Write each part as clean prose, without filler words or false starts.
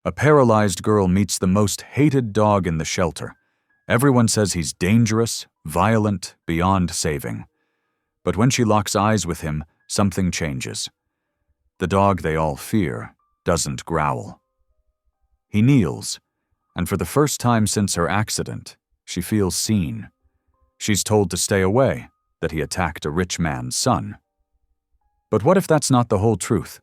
A paralyzed girl meets the most hated dog in the shelter. Everyone says he's dangerous, violent, beyond saving. But when she locks eyes with him, something changes. The dog they all fear doesn't growl. He kneels, and for the first time since her accident, she feels seen. She's told to stay away, that he attacked a rich man's son. But what if that's not the whole truth?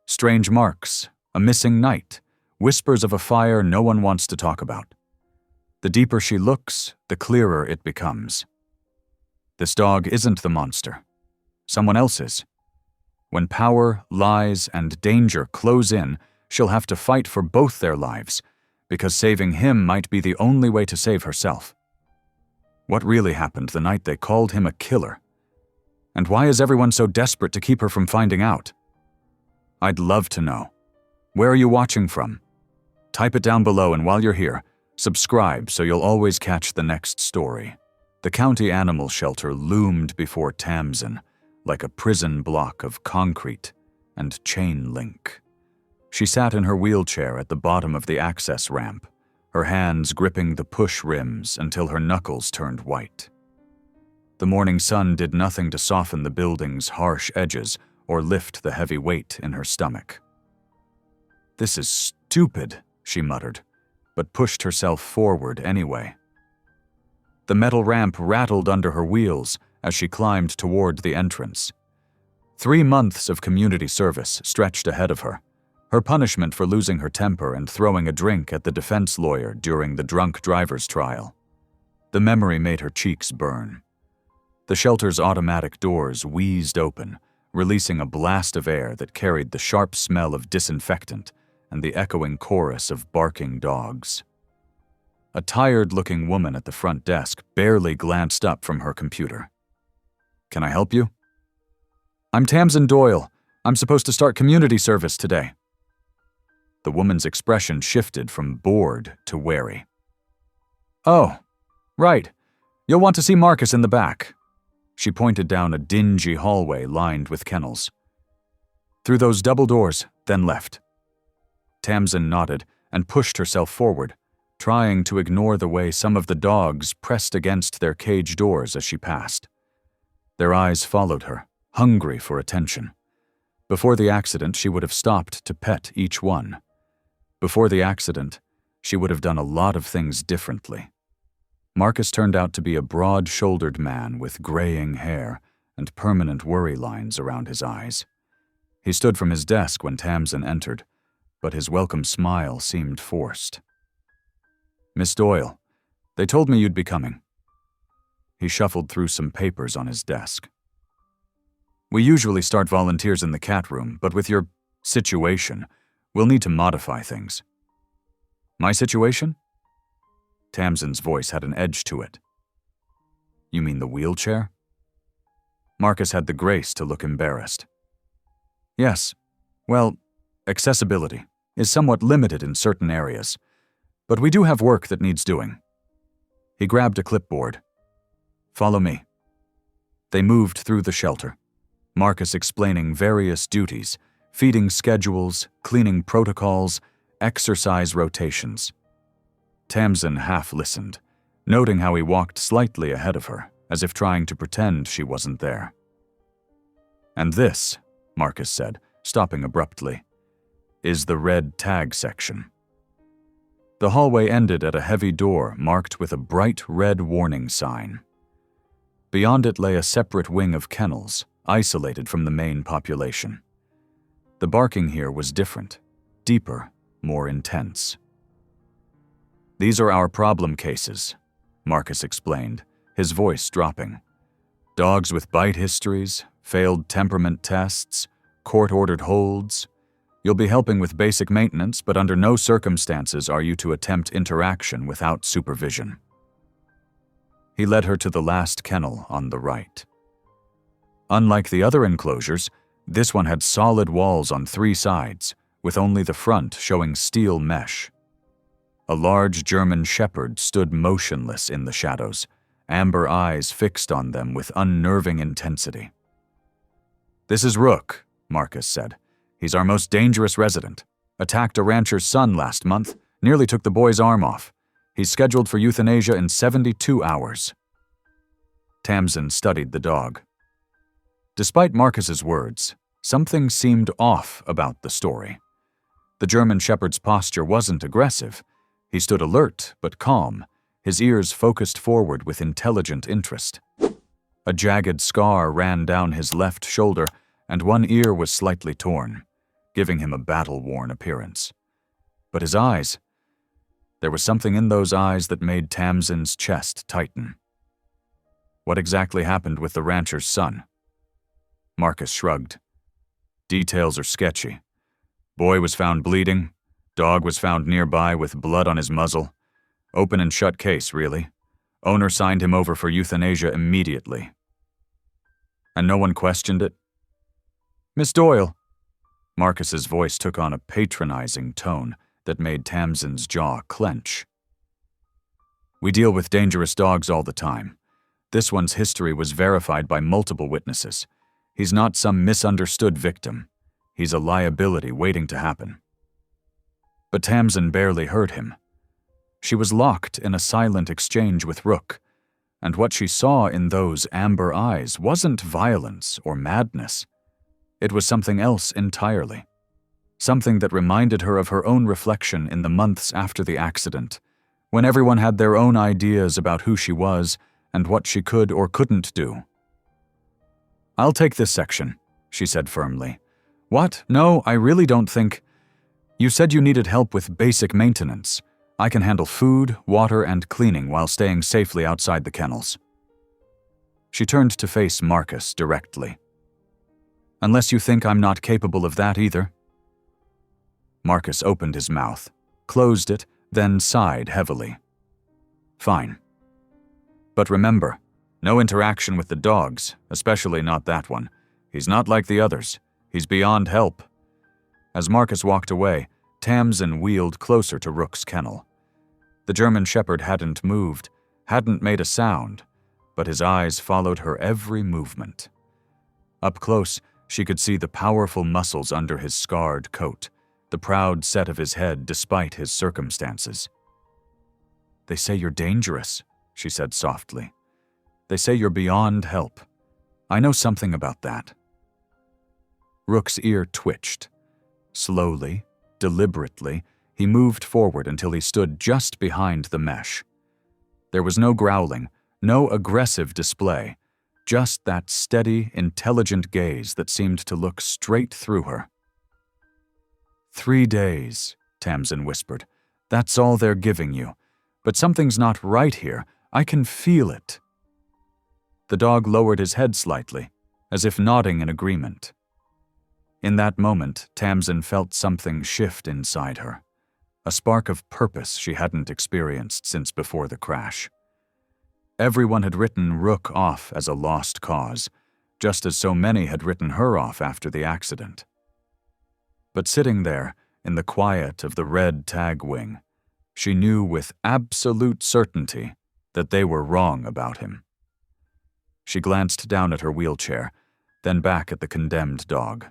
Strange marks, a missing night, whispers of a fire no one wants to talk about. The deeper she looks, the clearer it becomes. This dog isn't the monster. Someone else is. When power, lies, and danger close in, she'll have to fight for both their lives, because saving him might be the only way to save herself. What really happened the night they called him a killer? And why is everyone so desperate to keep her from finding out? I'd love to know. Where are you watching from? Type it down below, and while you're here, subscribe so you'll always catch the next story. The county animal shelter loomed before Tamsin, like a prison block of concrete and chain link. She sat in her wheelchair at the bottom of the access ramp, her hands gripping the push rims until her knuckles turned white. The morning sun did nothing to soften the building's harsh edges or lift the heavy weight in her stomach. "This is stupid," she muttered, but pushed herself forward anyway. The metal ramp rattled under her wheels as she climbed toward the entrance. 3 months of community service stretched ahead of her, her punishment for losing her temper and throwing a drink at the defense lawyer during the drunk driver's trial. The memory made her cheeks burn. The shelter's automatic doors wheezed open, releasing a blast of air that carried the sharp smell of disinfectant and the echoing chorus of barking dogs. A tired-looking woman at the front desk barely glanced up from her computer. "Can I help you?" "I'm Tamsin Doyle. I'm supposed to start community service today." The woman's expression shifted from bored to wary. "Oh, right. You'll want to see Marcus in the back." She pointed down a dingy hallway lined with kennels. "Through those double doors, then left." Tamsin nodded and pushed herself forward, trying to ignore the way some of the dogs pressed against their cage doors as she passed. Their eyes followed her, hungry for attention. Before the accident, she would have stopped to pet each one. Before the accident, she would have done a lot of things differently. Marcus turned out to be a broad-shouldered man with graying hair and permanent worry lines around his eyes. He stood from his desk when Tamsin entered, but his welcome smile seemed forced. "Miss Doyle, they told me you'd be coming." He shuffled through some papers on his desk. "We usually start volunteers in the cat room, but with your situation, we'll need to modify things." "My situation?" Tamsin's voice had an edge to it. "You mean the wheelchair?" Marcus had the grace to look embarrassed. "Yes. Well, accessibility is somewhat limited in certain areas, but we do have work that needs doing." He grabbed a clipboard. "Follow me." They moved through the shelter, Marcus explaining various duties, feeding schedules, cleaning protocols, exercise rotations. Tamsin half listened, noting how he walked slightly ahead of her, as if trying to pretend she wasn't there. "And this," Marcus said, stopping abruptly, "is the red tag section." The hallway ended at a heavy door marked with a bright red warning sign. Beyond it lay a separate wing of kennels, isolated from the main population. The barking here was different, deeper, more intense. "These are our problem cases," Marcus explained, his voice dropping. "Dogs with bite histories, failed temperament tests, court-ordered holds. You'll be helping with basic maintenance, but under no circumstances are you to attempt interaction without supervision." He led her to the last kennel on the right. Unlike the other enclosures, this one had solid walls on 3 sides, with only the front showing steel mesh. A large German shepherd stood motionless in the shadows, amber eyes fixed on them with unnerving intensity. "This is Rook," Marcus said. "He's our most dangerous resident, Attacked a rancher's son last month, nearly took the boy's arm off. He's scheduled for euthanasia in 72 hours. Tamsin studied the dog. Despite Marcus's words, something seemed off about the story. The German Shepherd's posture wasn't aggressive. He stood alert but calm, his ears focused forward with intelligent interest. A jagged scar ran down his left shoulder, and one ear was slightly torn, giving him a battle-worn appearance. But his eyes— there was something in those eyes that made Tamsin's chest tighten. What exactly happened with the rancher's son? Marcus shrugged. Details are sketchy. Boy was found bleeding. Dog was found nearby with blood on his muzzle. Open and shut case, really. Owner signed him over for euthanasia immediately. And no one questioned it? Miss Doyle. Marcus's voice took on a patronizing tone that made Tamsin's jaw clench. We deal with dangerous dogs all the time. This one's history was verified by multiple witnesses. He's not some misunderstood victim. He's a liability waiting to happen. But Tamsin barely heard him. She was locked in a silent exchange with Rook, and what she saw in those amber eyes wasn't violence or madness. It was something else entirely. Something that reminded her of her own reflection in the months after the accident, when everyone had their own ideas about who she was and what she could or couldn't do. "I'll take this section," she said firmly. "What? No, I really don't think— You said you needed help with basic maintenance. I can handle food, water, and cleaning while staying safely outside the kennels." She turned to face Marcus directly. "Unless you think I'm not capable of that either." Marcus opened his mouth, closed it, then sighed heavily. "Fine. But remember, no interaction with the dogs, especially not that one. He's not like the others. He's beyond help." As Marcus walked away, Tamsin wheeled closer to Rook's kennel. The German Shepherd hadn't moved, hadn't made a sound, but his eyes followed her every movement. Up close, she could see the powerful muscles under his scarred coat, the proud set of his head despite his circumstances. "They say you're dangerous," she said softly. "They say you're beyond help. I know something about that." Rook's ear twitched. Slowly, deliberately, he moved forward until he stood just behind the mesh. There was no growling, no aggressive display, just that steady, intelligent gaze that seemed to look straight through her. 3 days, Tamsin whispered. "That's all they're giving you. But something's not right here. I can feel it." The dog lowered his head slightly, as if nodding in agreement. In that moment, Tamsin felt something shift inside her, a spark of purpose she hadn't experienced since before the crash. Everyone had written Rook off as a lost cause, just as so many had written her off after the accident. But sitting there, in the quiet of the red tag wing, she knew with absolute certainty that they were wrong about him. She glanced down at her wheelchair, then back at the condemned dog.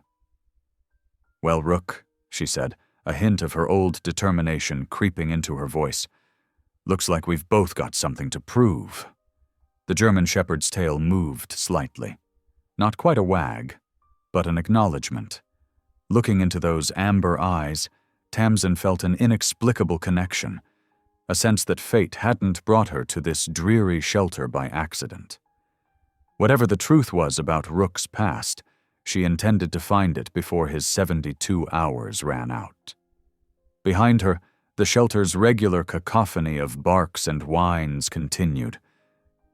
"Well, Rook," she said, a hint of her old determination creeping into her voice, "looks like we've both got something to prove." The German Shepherd's tail moved slightly. Not quite a wag, but an acknowledgement. Looking into those amber eyes, Tamsin felt an inexplicable connection, a sense that fate hadn't brought her to this dreary shelter by accident. Whatever the truth was about Rook's past, she intended to find it before his 72 hours ran out. Behind her, the shelter's regular cacophony of barks and whines continued.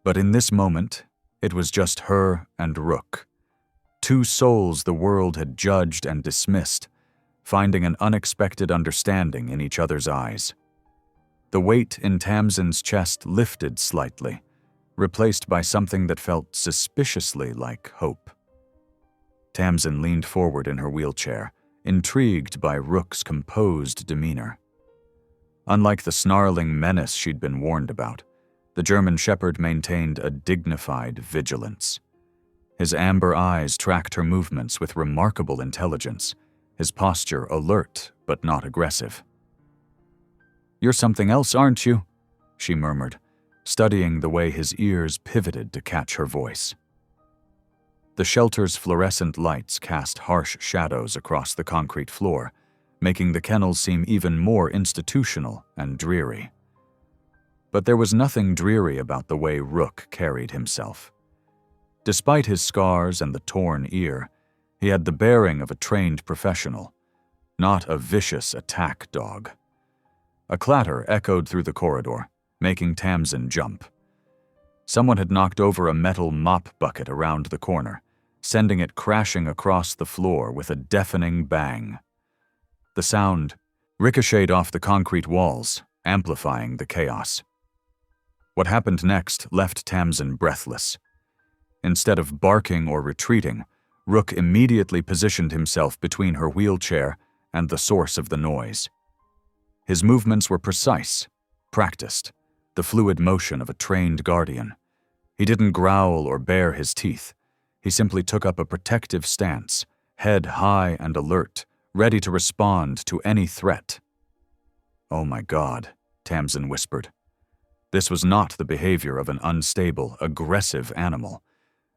But in this moment, it was just her and Rook. Two souls the world had judged and dismissed, finding an unexpected understanding in each other's eyes. The weight in Tamsin's chest lifted slightly, replaced by something that felt suspiciously like hope. Tamsin leaned forward in her wheelchair, intrigued by Rook's composed demeanor. Unlike the snarling menace she'd been warned about, the German Shepherd maintained a dignified vigilance. His amber eyes tracked her movements with remarkable intelligence, his posture alert but not aggressive. "You're something else, aren't you?" she murmured, studying the way his ears pivoted to catch her voice. The shelter's fluorescent lights cast harsh shadows across the concrete floor, making the kennel seem even more institutional and dreary. But there was nothing dreary about the way Rook carried himself. Despite his scars and the torn ear, he had the bearing of a trained professional, not a vicious attack dog. A clatter echoed through the corridor, making Tamsin jump. Someone had knocked over a metal mop bucket around the corner, sending it crashing across the floor with a deafening bang. The sound ricocheted off the concrete walls, amplifying the chaos. What happened next left Tamsin breathless. Instead of barking or retreating, Rook immediately positioned himself between her wheelchair and the source of the noise. His movements were precise, practiced, the fluid motion of a trained guardian. He didn't growl or bare his teeth. He simply took up a protective stance, head high and alert, ready to respond to any threat. "Oh my God," Tamsin whispered. This was not the behavior of an unstable, aggressive animal.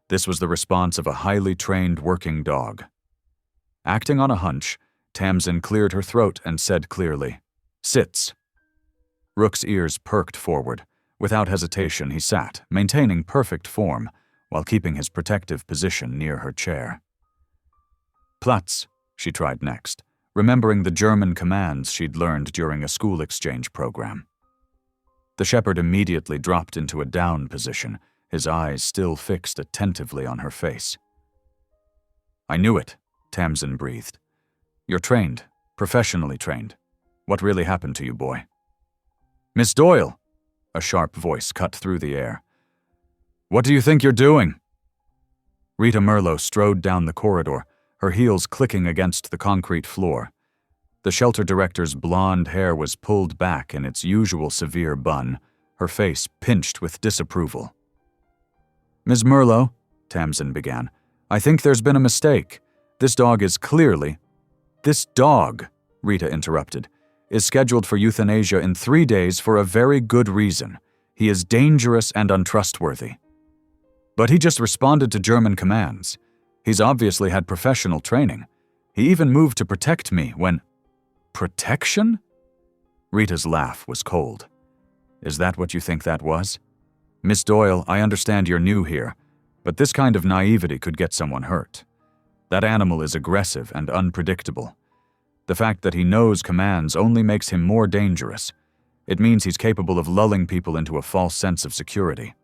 This was the response of a highly trained working dog. Acting on a hunch, Tamsin cleared her throat and said clearly, "Sits." Rook's ears perked forward. Without hesitation, he sat, maintaining perfect form, while keeping his protective position near her chair. "Platz," she tried next, remembering the German commands she'd learned during a school exchange program. The shepherd immediately dropped into a down position, his eyes still fixed attentively on her face. "I knew it," Tamsin breathed. "You're trained, professionally trained. What really happened to you, boy?" "Miss Doyle!" A sharp voice cut through the air. "What do you think you're doing?" Rita Merlo strode down the corridor, her heels clicking against the concrete floor. The shelter director's blonde hair was pulled back in its usual severe bun, her face pinched with disapproval. "Ms. Merlo," Tamsin began, "I think there's been a mistake. This dog is clearly—" "This dog," Rita interrupted, "is scheduled for euthanasia in 3 days for a very good reason. He is dangerous and untrustworthy. But he just responded to German commands. He's obviously had professional training. He even moved to protect me when—" "Protection?" Rita's laugh was cold. "Is that what you think that was? Miss Doyle, I understand you're new here, but this kind of naivety could get someone hurt. That animal is aggressive and unpredictable. The fact that he knows commands only makes him more dangerous. It means he's capable of lulling people into a false sense of security."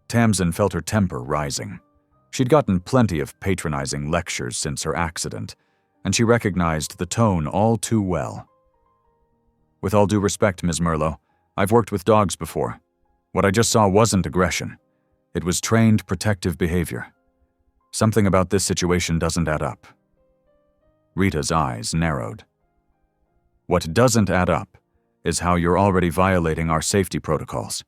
Tamsin felt her temper rising. She'd gotten plenty of patronizing lectures since her accident, and she recognized the tone all too well. "With all due respect, Ms. Merlo, I've worked with dogs before. What I just saw wasn't aggression. It was trained protective behavior. Something about this situation doesn't add up." Rita's eyes narrowed. "What doesn't add up is how you're already violating our safety protocols.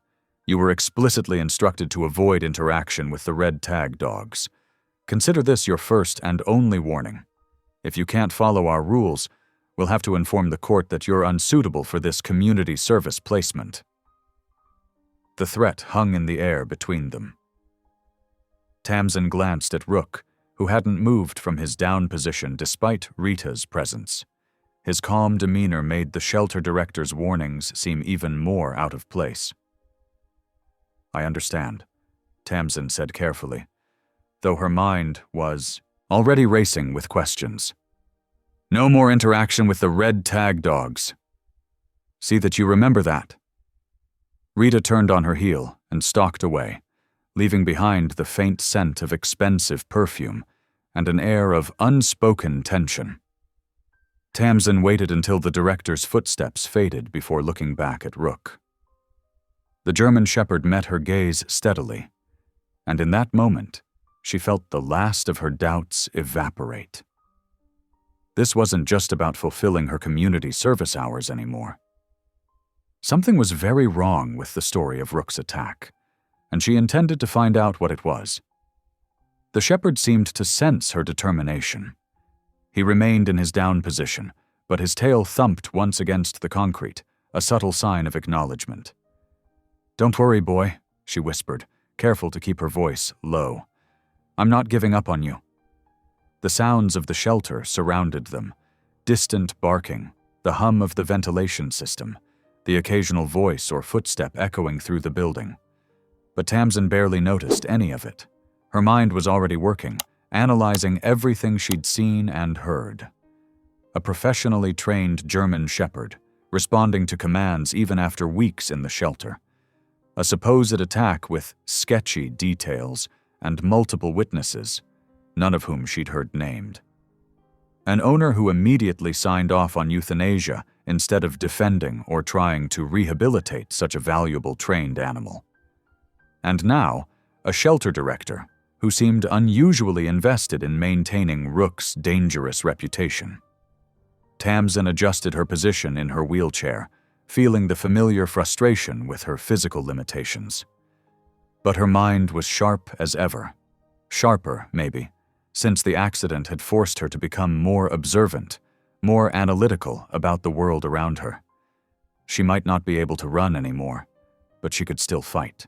You were explicitly instructed to avoid interaction with the red tag dogs. Consider this your first and only warning. If you can't follow our rules, we'll have to inform the court that you're unsuitable for this community service placement." The threat hung in the air between them. Tamsin glanced at Rook, who hadn't moved from his down position despite Rita's presence. His calm demeanor made the shelter director's warnings seem even more out of place. "I understand," Tamsin said carefully, though her mind was already racing with questions. "No more interaction with the red tag dogs. See that you remember that." Rita turned on her heel and stalked away, leaving behind the faint scent of expensive perfume and an air of unspoken tension. Tamsin waited until the director's footsteps faded before looking back at Rook. The German shepherd met her gaze steadily, and in that moment, she felt the last of her doubts evaporate. This wasn't just about fulfilling her community service hours anymore. Something was very wrong with the story of Rook's attack, and she intended to find out what it was. The shepherd seemed to sense her determination. He remained in his down position, but his tail thumped once against the concrete, a subtle sign of acknowledgement. "Don't worry, boy," she whispered, careful to keep her voice low. "I'm not giving up on you." The sounds of the shelter surrounded them, distant barking, the hum of the ventilation system, the occasional voice or footstep echoing through the building. But Tamsin barely noticed any of it. Her mind was already working, analyzing everything she'd seen and heard. A professionally trained German shepherd, responding to commands even after weeks in the shelter. A supposed attack with sketchy details and multiple witnesses, none of whom she'd heard named. An owner who immediately signed off on euthanasia instead of defending or trying to rehabilitate such a valuable trained animal. And now, a shelter director who seemed unusually invested in maintaining Rook's dangerous reputation. Tamsin adjusted her position in her wheelchair, feeling the familiar frustration with her physical limitations. But her mind was sharp as ever. Sharper, maybe, since the accident had forced her to become more observant, more analytical about the world around her. She might not be able to run anymore, but she could still fight.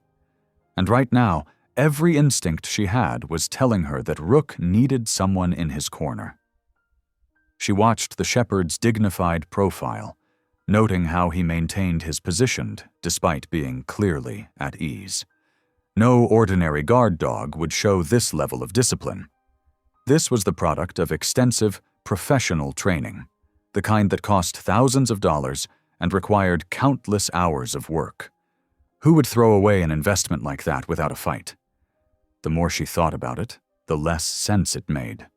And right now, every instinct she had was telling her that Rook needed someone in his corner. She watched the shepherd's dignified profile, noting how he maintained his position despite being clearly at ease. No ordinary guard dog would show this level of discipline. This was the product of extensive, professional training, the kind that cost thousands of dollars and required countless hours of work. Who would throw away an investment like that without a fight? The more she thought about it, the less sense it made.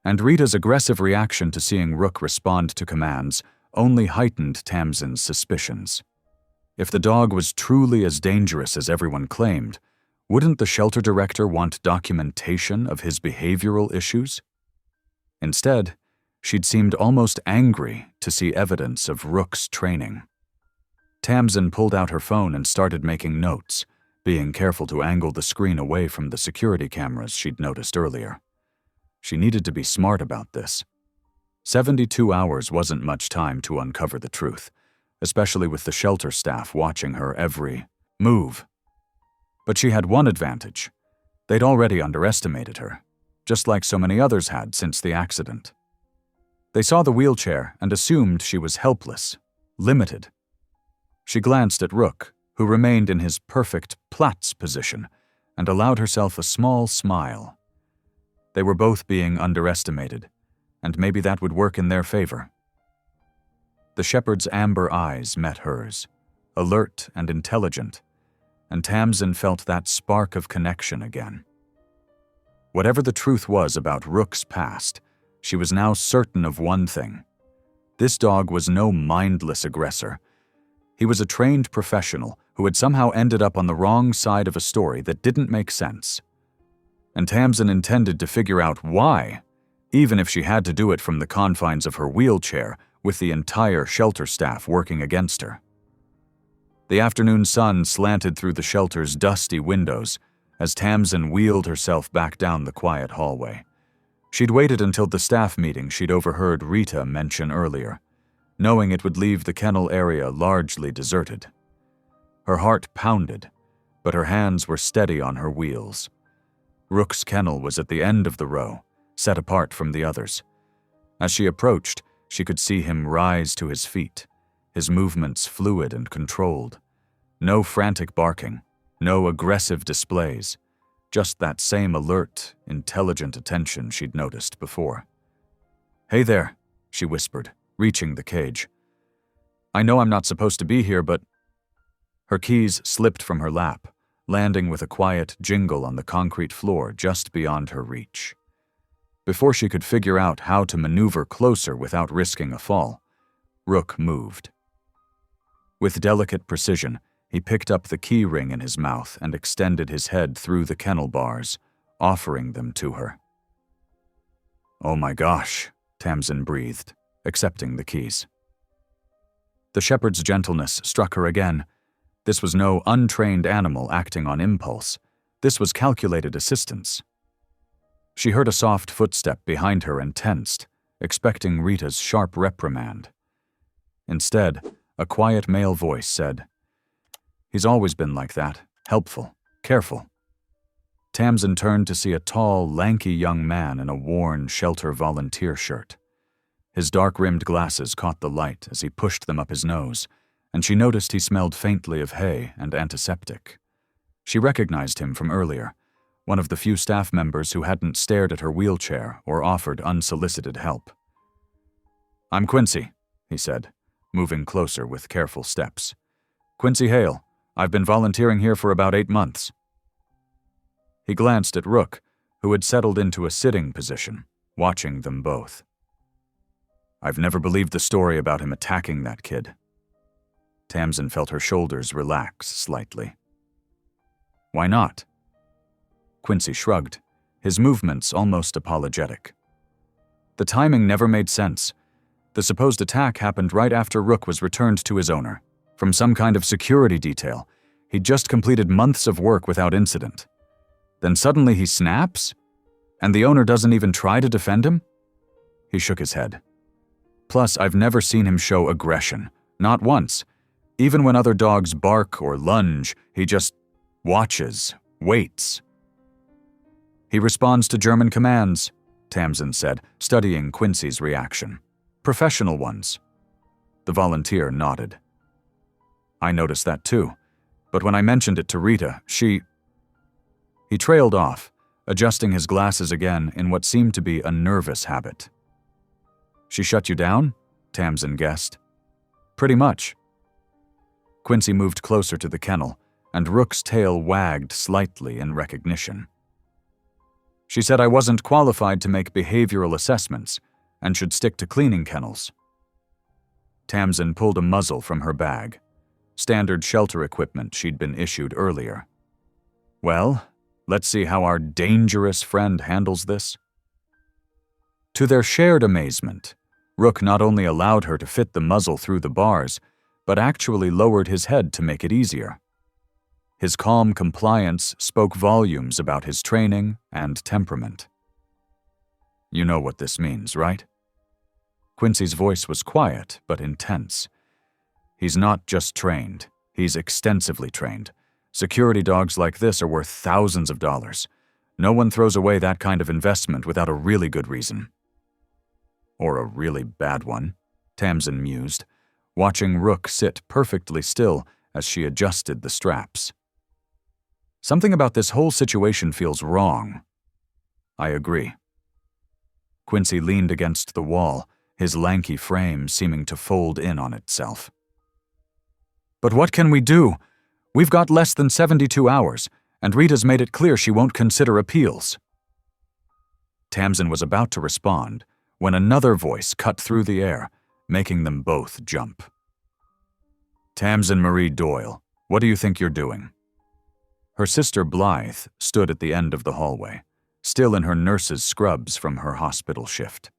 And Rita's aggressive reaction to seeing Rook respond to commands only heightened Tamsin's suspicions. If the dog was truly as dangerous as everyone claimed, wouldn't the shelter director want documentation of his behavioral issues? Instead, she'd seemed almost angry to see evidence of Rook's training. Tamsin pulled out her phone and started making notes, being careful to angle the screen away from the security cameras she'd noticed earlier. She needed to be smart about this. 72 hours wasn't much time to uncover the truth, especially with the shelter staff watching her every move. But she had one advantage. They'd already underestimated her, just like so many others had since the accident. They saw the wheelchair and assumed she was helpless, limited. She glanced at Rook, who remained in his perfect Platz position, and allowed herself a small smile. They were both being underestimated, and maybe that would work in their favor. The shepherd's amber eyes met hers, alert and intelligent, and Tamsin felt that spark of connection again. Whatever the truth was about Rook's past, she was now certain of one thing. This dog was no mindless aggressor. He was a trained professional who had somehow ended up on the wrong side of a story that didn't make sense. And Tamsin intended to figure out why, even if she had to do it from the confines of her wheelchair with the entire shelter staff working against her. The afternoon sun slanted through the shelter's dusty windows as Tamsin wheeled herself back down the quiet hallway. She'd waited until the staff meeting she'd overheard Rita mention earlier, knowing it would leave the kennel area largely deserted. Her heart pounded, but her hands were steady on her wheels. Rook's kennel was at the end of the row, set apart from the others. As she approached, she could see him rise to his feet, his movements fluid and controlled. No frantic barking, no aggressive displays, just that same alert, intelligent attention she'd noticed before. "Hey there," she whispered, reaching the cage. "I know I'm not supposed to be here, but—" Her keys slipped from her lap, landing with a quiet jingle on the concrete floor just beyond her reach. Before she could figure out how to maneuver closer without risking a fall, Rook moved. With delicate precision, he picked up the key ring in his mouth and extended his head through the kennel bars, offering them to her. "Oh my gosh," Tamsin breathed, accepting the keys. The shepherd's gentleness struck her again. This was no untrained animal acting on impulse. This was calculated assistance. She heard a soft footstep behind her and tensed, expecting Rita's sharp reprimand. Instead, a quiet male voice said, "He's always been like that, helpful, careful." Tamsin turned to see a tall, lanky young man in a worn shelter volunteer shirt. His dark-rimmed glasses caught the light as he pushed them up his nose, and she noticed he smelled faintly of hay and antiseptic. She recognized him from earlier, one of the few staff members who hadn't stared at her wheelchair or offered unsolicited help. "I'm Quincy," he said, moving closer with careful steps. "Quincy Hale. I've been volunteering here for about 8 months." He glanced at Rook, who had settled into a sitting position, watching them both. "I've never believed the story about him attacking that kid." Tamsin felt her shoulders relax slightly. "Why not?" Quincy shrugged, his movements almost apologetic. "The timing never made sense. The supposed attack happened right after Rook was returned to his owner, from some kind of security detail. He'd just completed months of work without incident. Then suddenly he snaps? And the owner doesn't even try to defend him?" He shook his head. "Plus, I've never seen him show aggression. Not once. Even when other dogs bark or lunge, he just watches, waits." "He responds to German commands," Tamsin said, studying Quincy's reaction. "Professional ones." The volunteer nodded. "I noticed that too, but when I mentioned it to Rita, she—" He trailed off, adjusting his glasses again in what seemed to be a nervous habit. "She shut you down?" Tamsin guessed. "Pretty much." Quincy moved closer to the kennel, and Rook's tail wagged slightly in recognition. "She said I wasn't qualified to make behavioral assessments and should stick to cleaning kennels." Tamsin pulled a muzzle from her bag, standard shelter equipment she'd been issued earlier. "Well, let's see how our dangerous friend handles this." To their shared amazement, Rook not only allowed her to fit the muzzle through the bars, but actually lowered his head to make it easier. His calm compliance spoke volumes about his training and temperament. "You know what this means, right?" Quincy's voice was quiet but intense. "He's not just trained, he's extensively trained. Security dogs like this are worth thousands of dollars. No one throws away that kind of investment without a really good reason." "Or a really bad one," Tamsin mused, watching Rook sit perfectly still as she adjusted the straps. "Something about this whole situation feels wrong." "I agree." Quincy leaned against the wall, his lanky frame seeming to fold in on itself. "But what can we do? We've got less than 72 hours, and Rita's made it clear she won't consider appeals." Tamsin was about to respond when another voice cut through the air, making them both jump. "Tamsin Marie Doyle, what do you think you're doing?" Her sister Blythe stood at the end of the hallway, still in her nurse's scrubs from her hospital shift.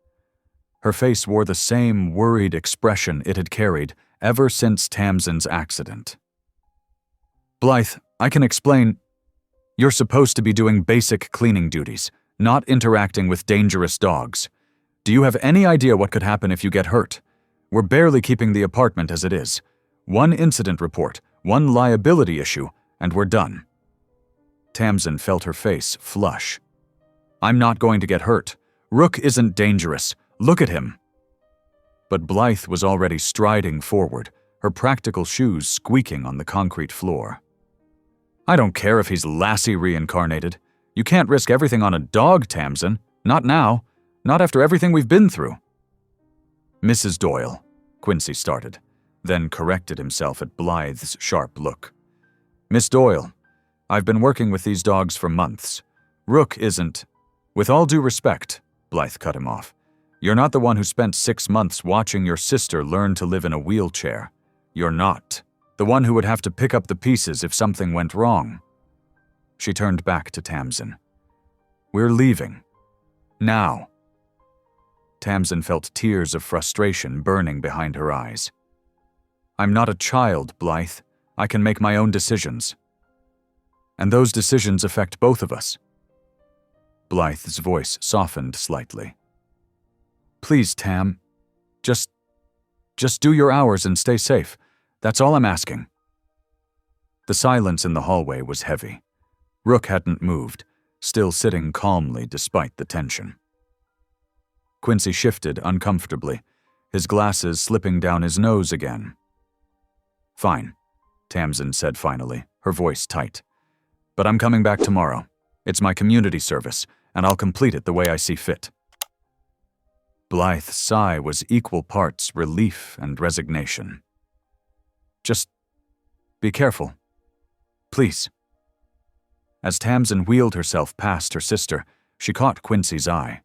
Her face wore the same worried expression it had carried ever since Tamsin's accident. "Blythe, I can explain. You're supposed to be doing basic cleaning duties, not interacting with dangerous dogs. Do you have any idea what could happen if you get hurt? We're barely keeping the apartment as it is. One incident report, one liability issue, and we're done." Tamsin felt her face flush. "I'm not going to get hurt. Rook isn't dangerous. Look at him." But Blythe was already striding forward, her practical shoes squeaking on the concrete floor. "I don't care if he's Lassie reincarnated. You can't risk everything on a dog, Tamsin. Not now. Not after everything we've been through." "Mrs. Doyle," Quincy started, then corrected himself at Blythe's sharp look. "Miss Doyle, I've been working with these dogs for months. Rook isn't—" "With all due respect," Blythe cut him off, "you're not the one who spent 6 months watching your sister learn to live in a wheelchair. You're not the one who would have to pick up the pieces if something went wrong." She turned back to Tamsin. "We're leaving. Now." Tamsin felt tears of frustration burning behind her eyes. "I'm not a child, Blythe. I can make my own decisions. And those decisions affect both of us." Blythe's voice softened slightly. "Please, Tam. Just do your hours and stay safe. That's all I'm asking." The silence in the hallway was heavy. Rook hadn't moved, still sitting calmly despite the tension. Quincy shifted uncomfortably, his glasses slipping down his nose again. "Fine," Tamsin said finally, her voice tight. "But I'm coming back tomorrow. It's my community service, and I'll complete it the way I see fit." Blythe's sigh was equal parts relief and resignation. "Just be careful. Please." As Tamsin wheeled herself past her sister, she caught Quincy's eye.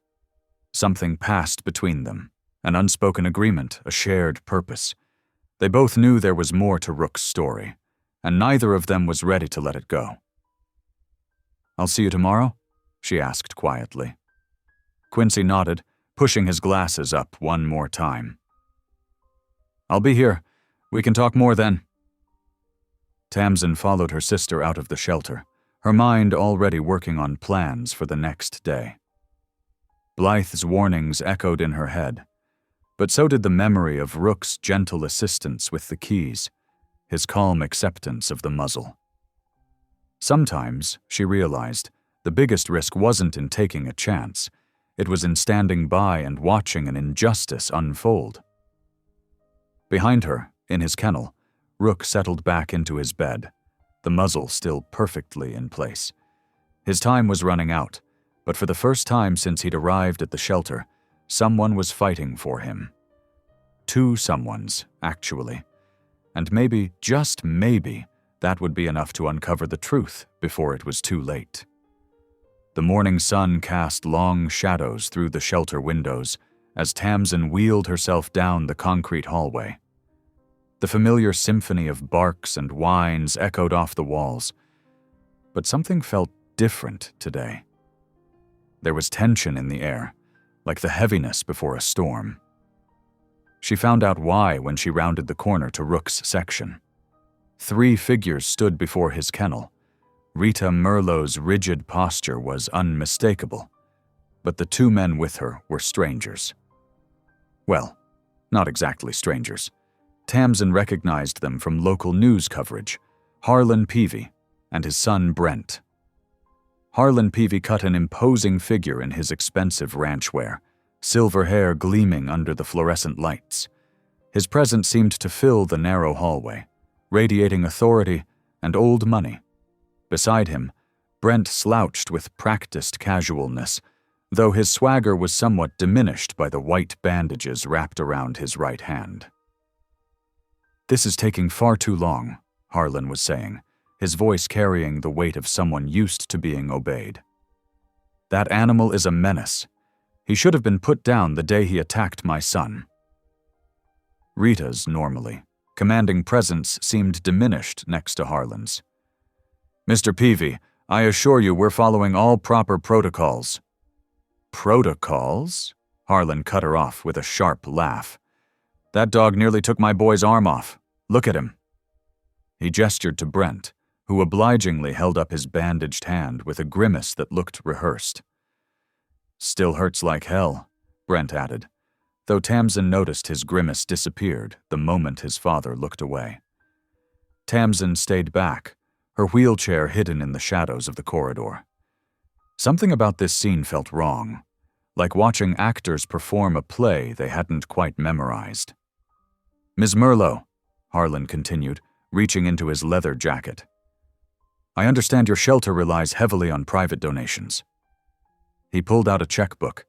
Something passed between them, an unspoken agreement, a shared purpose. They both knew there was more to Rook's story, and neither of them was ready to let it go. "I'll see you tomorrow?" she asked quietly. Quincy nodded, pushing his glasses up one more time. "I'll be here. We can talk more then." Tamsin followed her sister out of the shelter, her mind already working on plans for the next day. Blythe's warnings echoed in her head, but so did the memory of Rook's gentle assistance with the keys, his calm acceptance of the muzzle. Sometimes, she realized, the biggest risk wasn't in taking a chance, it was in standing by and watching an injustice unfold. Behind her, in his kennel, Rook settled back into his bed, the muzzle still perfectly in place. His time was running out, but for the first time since he'd arrived at the shelter, someone was fighting for him. Two someones, actually. And maybe, just maybe, that would be enough to uncover the truth before it was too late. The morning sun cast long shadows through the shelter windows as Tamsin wheeled herself down the concrete hallway. The familiar symphony of barks and whines echoed off the walls, but something felt different today. There was tension in the air, like the heaviness before a storm. She found out why when she rounded the corner to Rook's section. 3 figures stood before his kennel. Rita Merlot's rigid posture was unmistakable, but the 2 men with her were strangers. Well, not exactly strangers. Tamsin recognized them from local news coverage, Harlan Peavy and his son Brent. Harlan Peavy cut an imposing figure in his expensive ranch wear, silver hair gleaming under the fluorescent lights. His presence seemed to fill the narrow hallway, radiating authority and old money. Beside him, Brent slouched with practiced casualness, though his swagger was somewhat diminished by the white bandages wrapped around his right hand. "This is taking far too long," Harlan was saying, his voice carrying the weight of someone used to being obeyed. "That animal is a menace. He should have been put down the day he attacked my son." Rita's, normally, commanding presence seemed diminished next to Harlan's. "Mr. Peavy, I assure you we're following all proper protocols." "Protocols?" Harlan cut her off with a sharp laugh. "That dog nearly took my boy's arm off. Look at him." He gestured to Brent, who obligingly held up his bandaged hand with a grimace that looked rehearsed. "Still hurts like hell," Brent added, though Tamsin noticed his grimace disappeared the moment his father looked away. Tamsin stayed back, her wheelchair hidden in the shadows of the corridor. Something about this scene felt wrong, like watching actors perform a play they hadn't quite memorized. "Ms. Merlot," Harlan continued, reaching into his leather jacket. "I understand your shelter relies heavily on private donations." He pulled out a checkbook,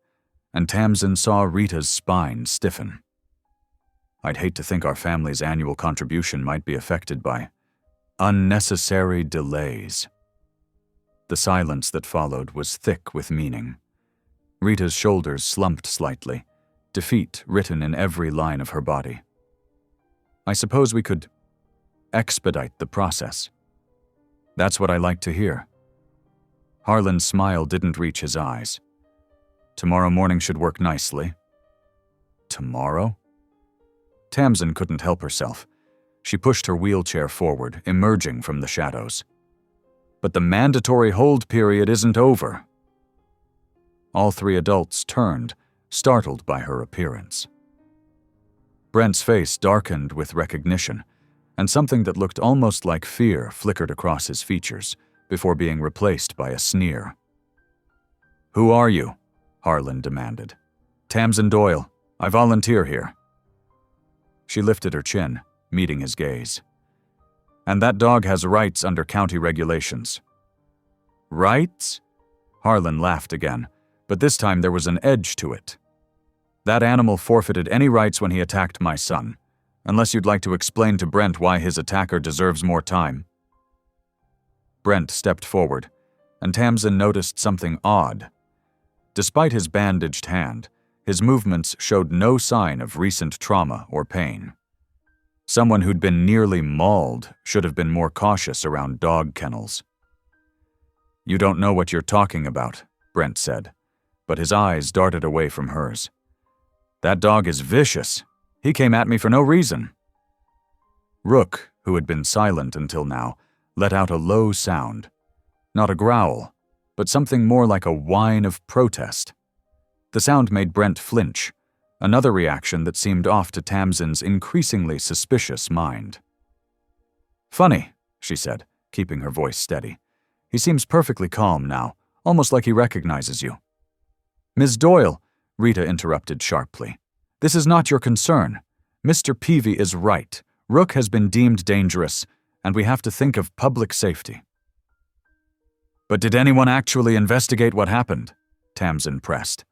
and Tamsin saw Rita's spine stiffen. "I'd hate to think our family's annual contribution might be affected by unnecessary delays." The silence that followed was thick with meaning. Rita's shoulders slumped slightly, defeat written in every line of her body. "I suppose we could expedite the process." "That's what I like to hear." Harlan's smile didn't reach his eyes. "Tomorrow morning should work nicely." Tomorrow? Tamsin couldn't help herself. She pushed her wheelchair forward, emerging from the shadows. "But the mandatory hold period isn't over." All three adults turned, startled by her appearance. Brent's face darkened with recognition, and something that looked almost like fear flickered across his features before being replaced by a sneer. "Who are you?" Harlan demanded. "Tamsin Doyle. I volunteer here." She lifted her chin, meeting his gaze. "And that dog has rights under county regulations." "Rights?" Harlan laughed again, but this time there was an edge to it. "That animal forfeited any rights when he attacked my son, unless you'd like to explain to Brent why his attacker deserves more time." Brent stepped forward, and Tamsin noticed something odd. Despite his bandaged hand, his movements showed no sign of recent trauma or pain. Someone who'd been nearly mauled should have been more cautious around dog kennels. "You don't know what you're talking about," Brent said, but his eyes darted away from hers. "That dog is vicious. He came at me for no reason." Rook, who had been silent until now, let out a low sound. Not a growl, but something more like a whine of protest. The sound made Brent flinch, another reaction that seemed off to Tamsin's increasingly suspicious mind. "Funny," she said, keeping her voice steady. "He seems perfectly calm now, almost like he recognizes you." "Ms. Doyle," Rita interrupted sharply. "This is not your concern. Mr. Peavy is right. Rook has been deemed dangerous, and we have to think of public safety." "But did anyone actually investigate what happened?" Tamsin pressed.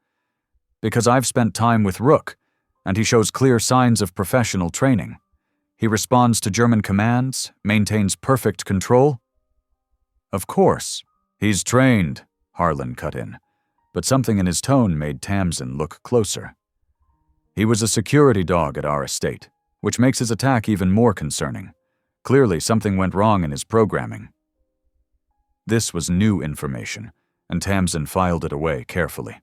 "Because I've spent time with Rook, and he shows clear signs of professional training. He responds to German commands, maintains perfect control." "Of course. He's trained," Harlan cut in, but something in his tone made Tamsin look closer. "He was a security dog at our estate, which makes his attack even more concerning. Clearly, something went wrong in his programming." This was new information, and Tamsin filed it away carefully.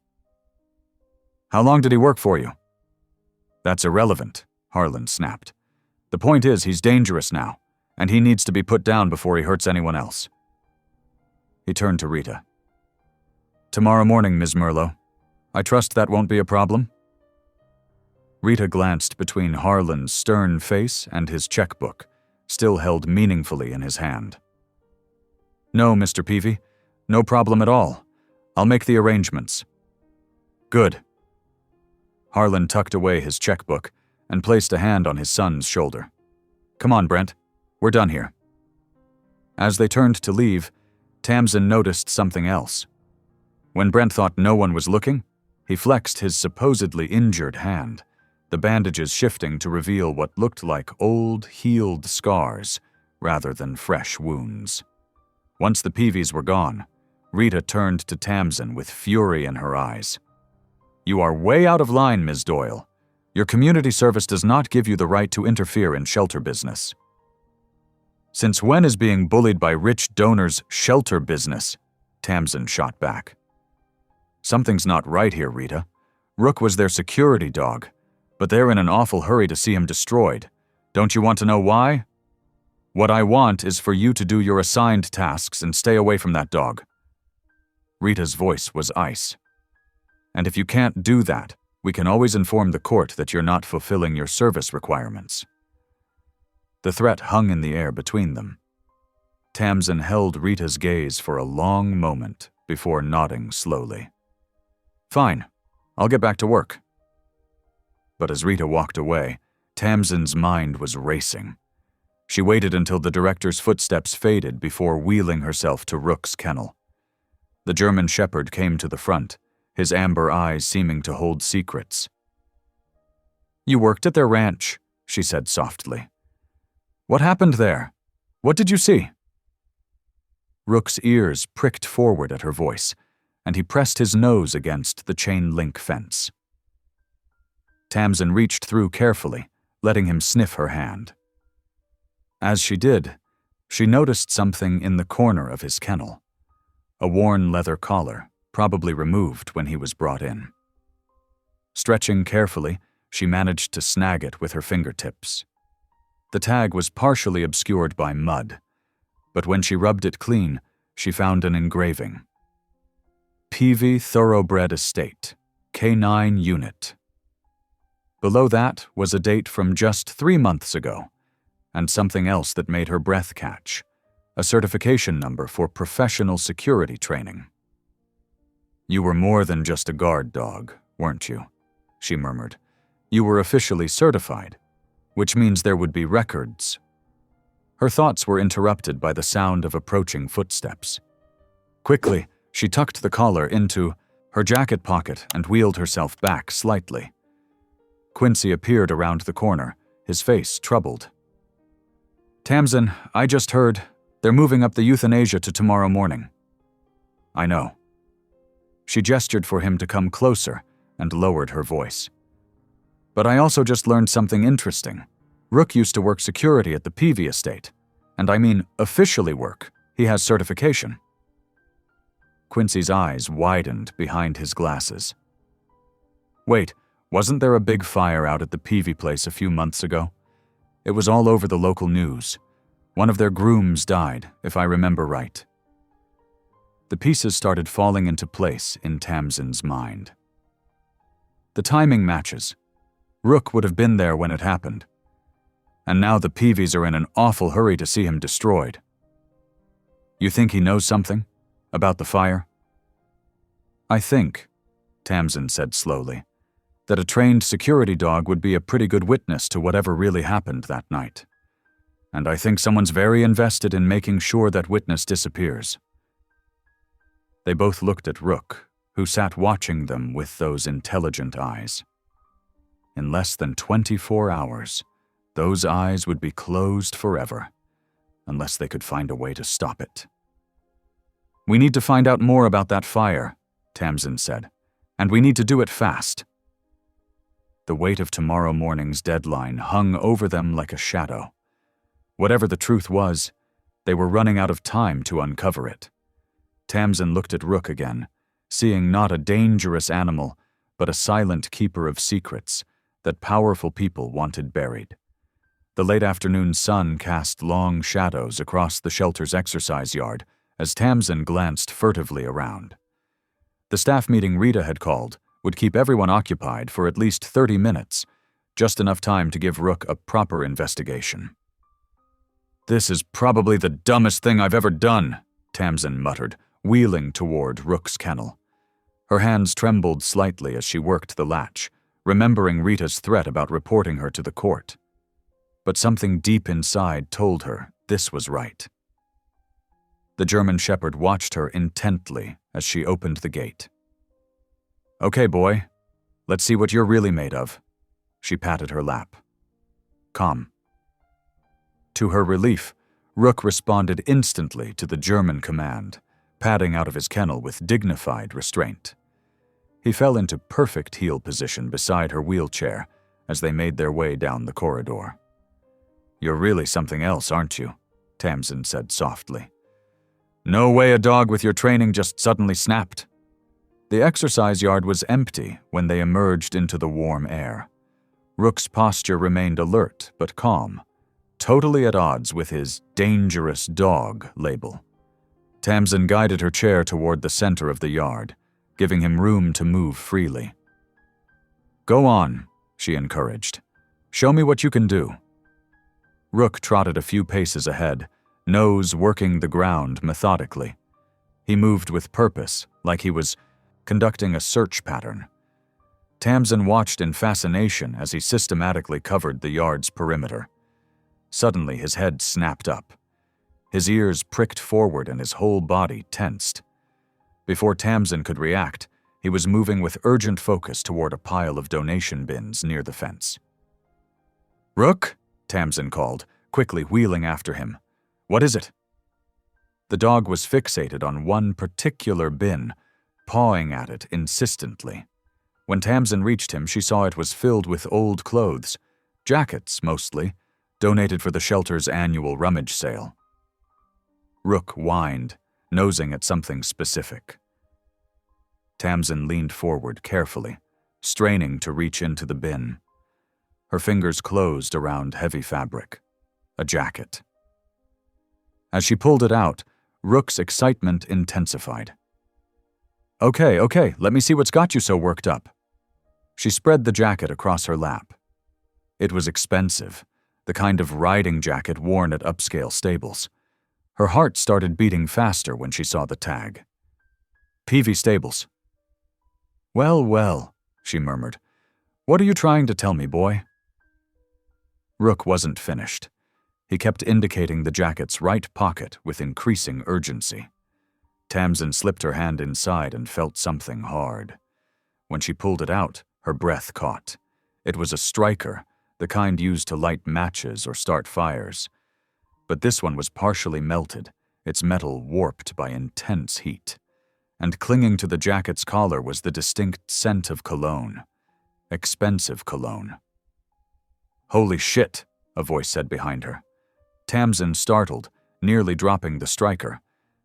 "How long did he work for you?" "That's irrelevant," Harlan snapped. "The point is he's dangerous now, and he needs to be put down before he hurts anyone else." He turned to Rita. "Tomorrow morning, Ms. Merlo. I trust that won't be a problem?" Rita glanced between Harlan's stern face and his checkbook, still held meaningfully in his hand. "No, Mr. Peavy. No problem at all. I'll make the arrangements." "Good." Harlan tucked away his checkbook and placed a hand on his son's shoulder. "Come on, Brent. We're done here." As they turned to leave, Tamsin noticed something else. When Brent thought no one was looking, he flexed his supposedly injured hand, the bandages shifting to reveal what looked like old, healed scars rather than fresh wounds. Once the Peavies were gone, Rita turned to Tamsin with fury in her eyes. "You are way out of line, Ms. Doyle. Your community service does not give you the right to interfere in shelter business." "Since when is being bullied by rich donors shelter business?" Tamsin shot back. "Something's not right here, Rita. Rook was their security dog, but they're in an awful hurry to see him destroyed. Don't you want to know why? What I want is for you to do your assigned tasks and stay away from that dog." Rita's voice was ice. "And if you can't do that, we can always inform the court that you're not fulfilling your service requirements." The threat hung in the air between them. Tamsin held Rita's gaze for a long moment before nodding slowly. "Fine, I'll get back to work." But as Rita walked away, Tamsin's mind was racing. She waited until the director's footsteps faded before wheeling herself to Rook's kennel. The German shepherd came to the front, his amber eyes seeming to hold secrets. "You worked at their ranch," she said softly. "What happened there? What did you see?" Rook's ears pricked forward at her voice, and he pressed his nose against the chain-link fence. Tamsin reached through carefully, letting him sniff her hand. As she did, she noticed something in the corner of his kennel. A worn leather collar, probably removed when he was brought in. Stretching carefully, she managed to snag it with her fingertips. The tag was partially obscured by mud, but when she rubbed it clean, she found an engraving. Peavy Thoroughbred Estate, K9 Unit. Below that was a date from just 3 months ago, and something else that made her breath catch, a certification number for professional security training. "You were more than just a guard dog, weren't you?" she murmured. "You were officially certified, which means there would be records." Her thoughts were interrupted by the sound of approaching footsteps. Quickly, she tucked the collar into her jacket pocket and wheeled herself back slightly. Quincy appeared around the corner, his face troubled. "Tamsin, I just heard they're moving up the euthanasia to tomorrow morning." "I know." She gestured for him to come closer and lowered her voice. "But I also just learned something interesting. Rook used to work security at the Peavy estate. And I mean officially work. He has certification." Quincy's eyes widened behind his glasses. "Wait, wasn't there a big fire out at the Peavy place a few months ago? It was all over the local news. One of their grooms died, if I remember right." The pieces started falling into place in Tamsin's mind. The timing matches. Rook would have been there when it happened. And now the Peavys are in an awful hurry to see him destroyed. "You think he knows something? About the fire?" "I think," Tamsin said slowly, "that a trained security dog would be a pretty good witness to whatever really happened that night. And I think someone's very invested in making sure that witness disappears." They both looked at Rook, who sat watching them with those intelligent eyes. In less than 24 hours, those eyes would be closed forever, unless they could find a way to stop it. "We need to find out more about that fire," Tamsin said, "and we need to do it fast." The weight of tomorrow morning's deadline hung over them like a shadow. Whatever the truth was, they were running out of time to uncover it. Tamsin looked at Rook again, seeing not a dangerous animal, but a silent keeper of secrets that powerful people wanted buried. The late afternoon sun cast long shadows across the shelter's exercise yard as Tamsin glanced furtively around. The staff meeting Rita had called would keep everyone occupied for at least 30 minutes, just enough time to give Rook a proper investigation. "This is probably the dumbest thing I've ever done," Tamsin muttered, wheeling toward Rook's kennel. Her hands trembled slightly as she worked the latch, remembering Rita's threat about reporting her to the court. But something deep inside told her this was right. The German Shepherd watched her intently as she opened the gate. "Okay, boy, let's see what you're really made of." She patted her lap. "Calm." To her relief, Rook responded instantly to the German command, padding out of his kennel with dignified restraint. He fell into perfect heel position beside her wheelchair as they made their way down the corridor. "You're really something else, aren't you?" Tamsin said softly. "No way a dog with your training just suddenly snapped." The exercise yard was empty when they emerged into the warm air. Rook's posture remained alert but calm, totally at odds with his dangerous dog label. Tamsin guided her chair toward the center of the yard, giving him room to move freely. "Go on," she encouraged. "Show me what you can do." Rook trotted a few paces ahead, nose working the ground methodically. He moved with purpose, like he was conducting a search pattern. Tamsin watched in fascination as he systematically covered the yard's perimeter. Suddenly, his head snapped up. His ears pricked forward and his whole body tensed. Before Tamsin could react, he was moving with urgent focus toward a pile of donation bins near the fence. "Rook?" Tamsin called, quickly wheeling after him. "What is it?" The dog was fixated on one particular bin, pawing at it insistently. When Tamsin reached him, she saw it was filled with old clothes, jackets mostly, donated for the shelter's annual rummage sale. Rook whined, nosing at something specific. Tamsin leaned forward carefully, straining to reach into the bin. Her fingers closed around heavy fabric, a jacket. As she pulled it out, Rook's excitement intensified. Okay, let me see what's got you so worked up." She spread the jacket across her lap. It was expensive, the kind of riding jacket worn at upscale stables. Her heart started beating faster when she saw the tag. "Peavy Stables." Well, she murmured. "What are you trying to tell me, boy?" Rook wasn't finished. He kept indicating the jacket's right pocket with increasing urgency. Tamsin slipped her hand inside and felt something hard. When she pulled it out, her breath caught. It was a striker, the kind used to light matches or start fires. But this one was partially melted, its metal warped by intense heat. And clinging to the jacket's collar was the distinct scent of cologne. Expensive cologne. "Holy shit," a voice said behind her. Tamsin startled, nearly dropping the striker.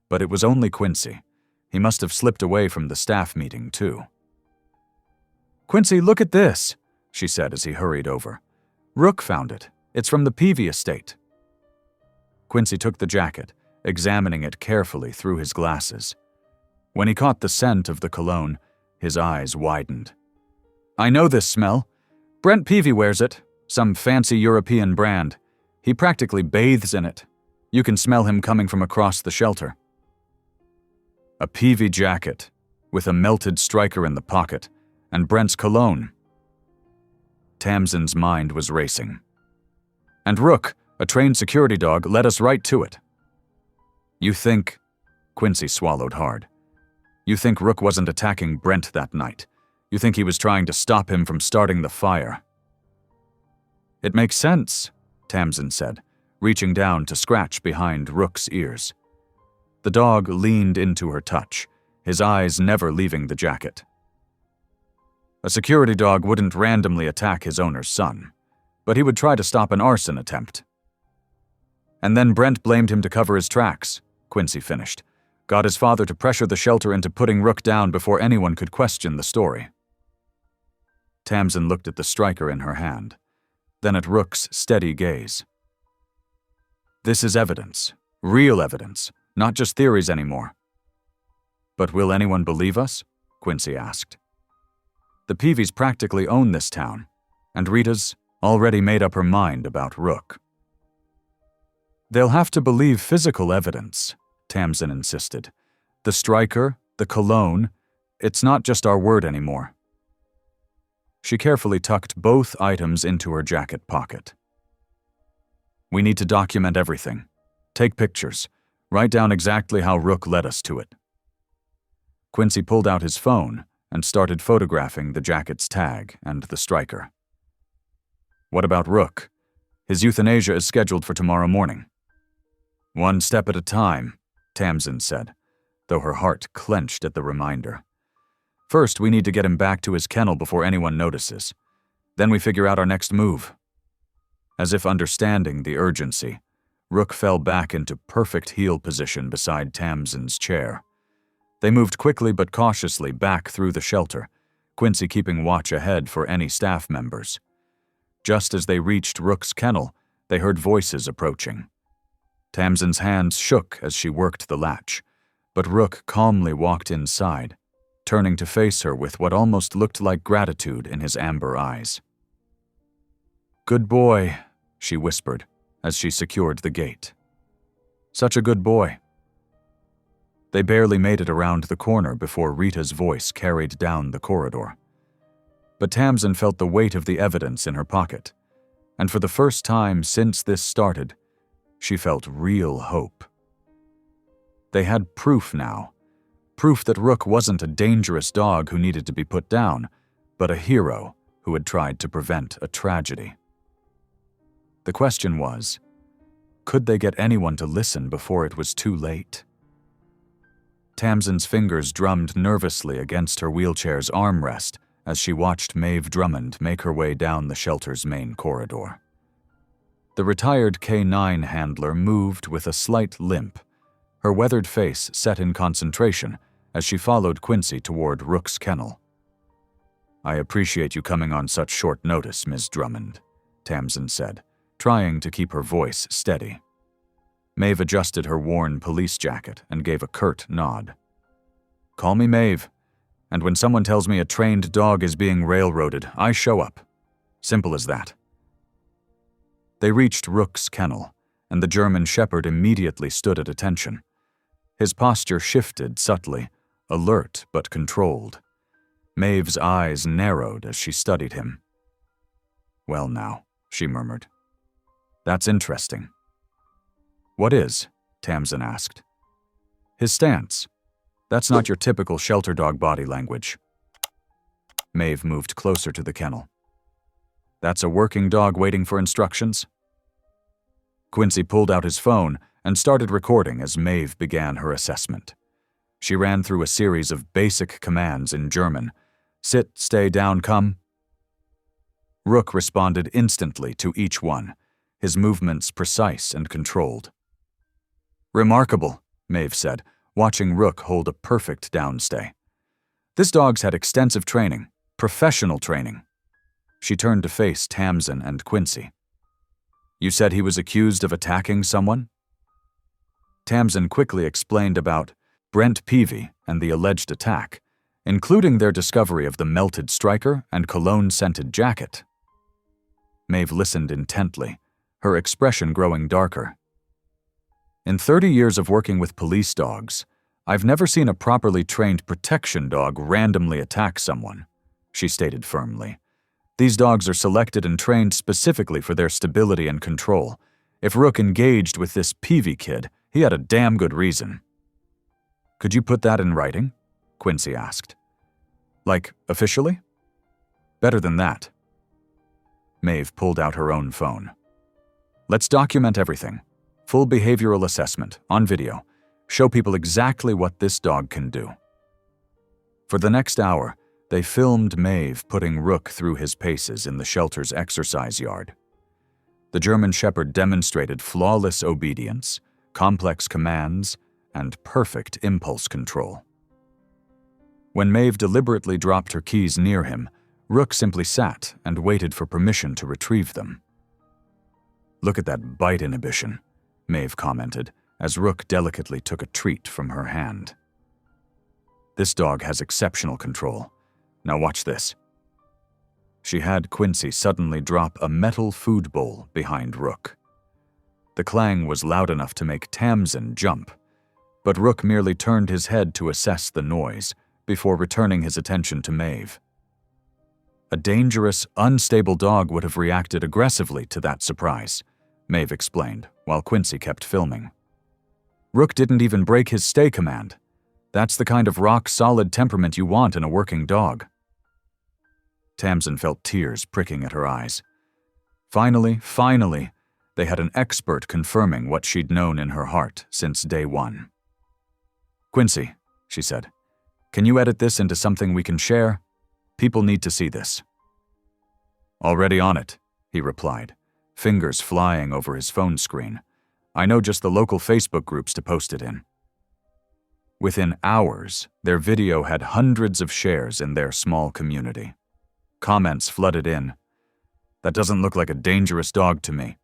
But it was only Quincy. He must have slipped away from the staff meeting, too. "Quincy, look at this," she said as he hurried over. "Rook found it. It's from the Peavy estate." Quincy took the jacket, examining it carefully through his glasses. When he caught the scent of the cologne, his eyes widened. "I know this smell. Brent Peavy wears it, some fancy European brand. He practically bathes in it. You can smell him coming from across the shelter." A Peavy jacket, with a melted striker in the pocket, and Brent's cologne. Tamsin's mind was racing. "And Rook, a trained security dog, led us right to it." "You think—" Quincy swallowed hard. "You think Rook wasn't attacking Brent that night? You think he was trying to stop him from starting the fire?" "It makes sense," Tamsin said, reaching down to scratch behind Rook's ears. The dog leaned into her touch, his eyes never leaving the jacket. "A security dog wouldn't randomly attack his owner's son, but he would try to stop an arson attempt." "And then Brent blamed him to cover his tracks," Quincy finished. "Got his father to pressure the shelter into putting Rook down before anyone could question the story." Tamsin looked at the striker in her hand, then at Rook's steady gaze. "This is evidence, real evidence, not just theories anymore." "But will anyone believe us?" Quincy asked. "The Peavys practically own this town, and Rita's already made up her mind about Rook." "They'll have to believe physical evidence," Tamsin insisted. "The striker, the cologne, it's not just our word anymore." She carefully tucked both items into her jacket pocket. "We need to document everything. Take pictures. Write down exactly how Rook led us to it." Quincy pulled out his phone and started photographing the jacket's tag and the striker. "What about Rook? His euthanasia is scheduled for tomorrow morning." "One step at a time," Tamsin said, though her heart clenched at the reminder. "First, we need to get him back to his kennel before anyone notices. Then we figure out our next move." As if understanding the urgency, Rook fell back into perfect heel position beside Tamsin's chair. They moved quickly but cautiously back through the shelter, Quincy keeping watch ahead for any staff members. Just as they reached Rook's kennel, they heard voices approaching. Tamsin's hands shook as she worked the latch, but Rook calmly walked inside, turning to face her with what almost looked like gratitude in his amber eyes. "Good boy," she whispered as she secured the gate. "Such a good boy." They barely made it around the corner before Rita's voice carried down the corridor. But Tamsin felt the weight of the evidence in her pocket, and for the first time since this started, she felt real hope. They had proof now. Proof that Rook wasn't a dangerous dog who needed to be put down, but a hero who had tried to prevent a tragedy. The question was, could they get anyone to listen before it was too late? Tamsin's fingers drummed nervously against her wheelchair's armrest as she watched Maeve Drummond make her way down the shelter's main corridor. The retired K9 handler moved with a slight limp, her weathered face set in concentration as she followed Quincy toward Rook's kennel. "I appreciate you coming on such short notice, Ms. Drummond," Tamsin said, trying to keep her voice steady. Maeve adjusted her worn police jacket and gave a curt nod. "Call me Maeve. And when someone tells me a trained dog is being railroaded, I show up. Simple as that. They reached Rook's kennel, and the German Shepherd immediately stood at attention. His posture shifted subtly, alert but controlled. Maeve's eyes narrowed as she studied him. "Well now," she murmured. "That's interesting." "What is?" Tamsin asked. "His stance. That's not your typical shelter dog body language." Maeve moved closer to the kennel. "That's a working dog waiting for instructions?" Quincy pulled out his phone and started recording as Maeve began her assessment. She ran through a series of basic commands in German. Sit, stay down, come. Rook responded instantly to each one, his movements precise and controlled. "Remarkable," Maeve said, watching Rook hold a perfect downstay. "This dog's had extensive training, professional training." She turned to face Tamsin and Quincy. "You said he was accused of attacking someone?" Tamsin quickly explained about Brent Peavy and the alleged attack, including their discovery of the melted striker and cologne-scented jacket. Maeve listened intently, her expression growing darker. "In 30 years of working with police dogs, I've never seen a properly trained protection dog randomly attack someone," she stated firmly. "These dogs are selected and trained specifically for their stability and control. If Rook engaged with this Peavy kid, he had a damn good reason." "Could you put that in writing?" Quincy asked. "Like, officially?" "Better than that." Maeve pulled out her own phone. "Let's document everything. Full behavioral assessment, on video. Show people exactly what this dog can do." For the next hour, they filmed Maeve putting Rook through his paces in the shelter's exercise yard. The German Shepherd demonstrated flawless obedience, complex commands, and perfect impulse control. When Maeve deliberately dropped her keys near him, Rook simply sat and waited for permission to retrieve them. "Look at that bite inhibition," Maeve commented, as Rook delicately took a treat from her hand. "This dog has exceptional control. Now watch this." She had Quincy suddenly drop a metal food bowl behind Rook. The clang was loud enough to make Tamsin jump, but Rook merely turned his head to assess the noise before returning his attention to Maeve. A dangerous, unstable dog would have reacted aggressively to that surprise, Maeve explained, while Quincy kept filming. Rook didn't even break his stay command. That's the kind of rock-solid temperament you want in a working dog. Tamsin felt tears pricking at her eyes. Finally, they had an expert confirming what she'd known in her heart since day one. "Quincy," she said, "can you edit this into something we can share? People need to see this." "Already on it," he replied, fingers flying over his phone screen. "I know just the local Facebook groups to post it in." Within hours, their video had hundreds of shares in their small community. Comments flooded in. "That doesn't look like a dangerous dog to me."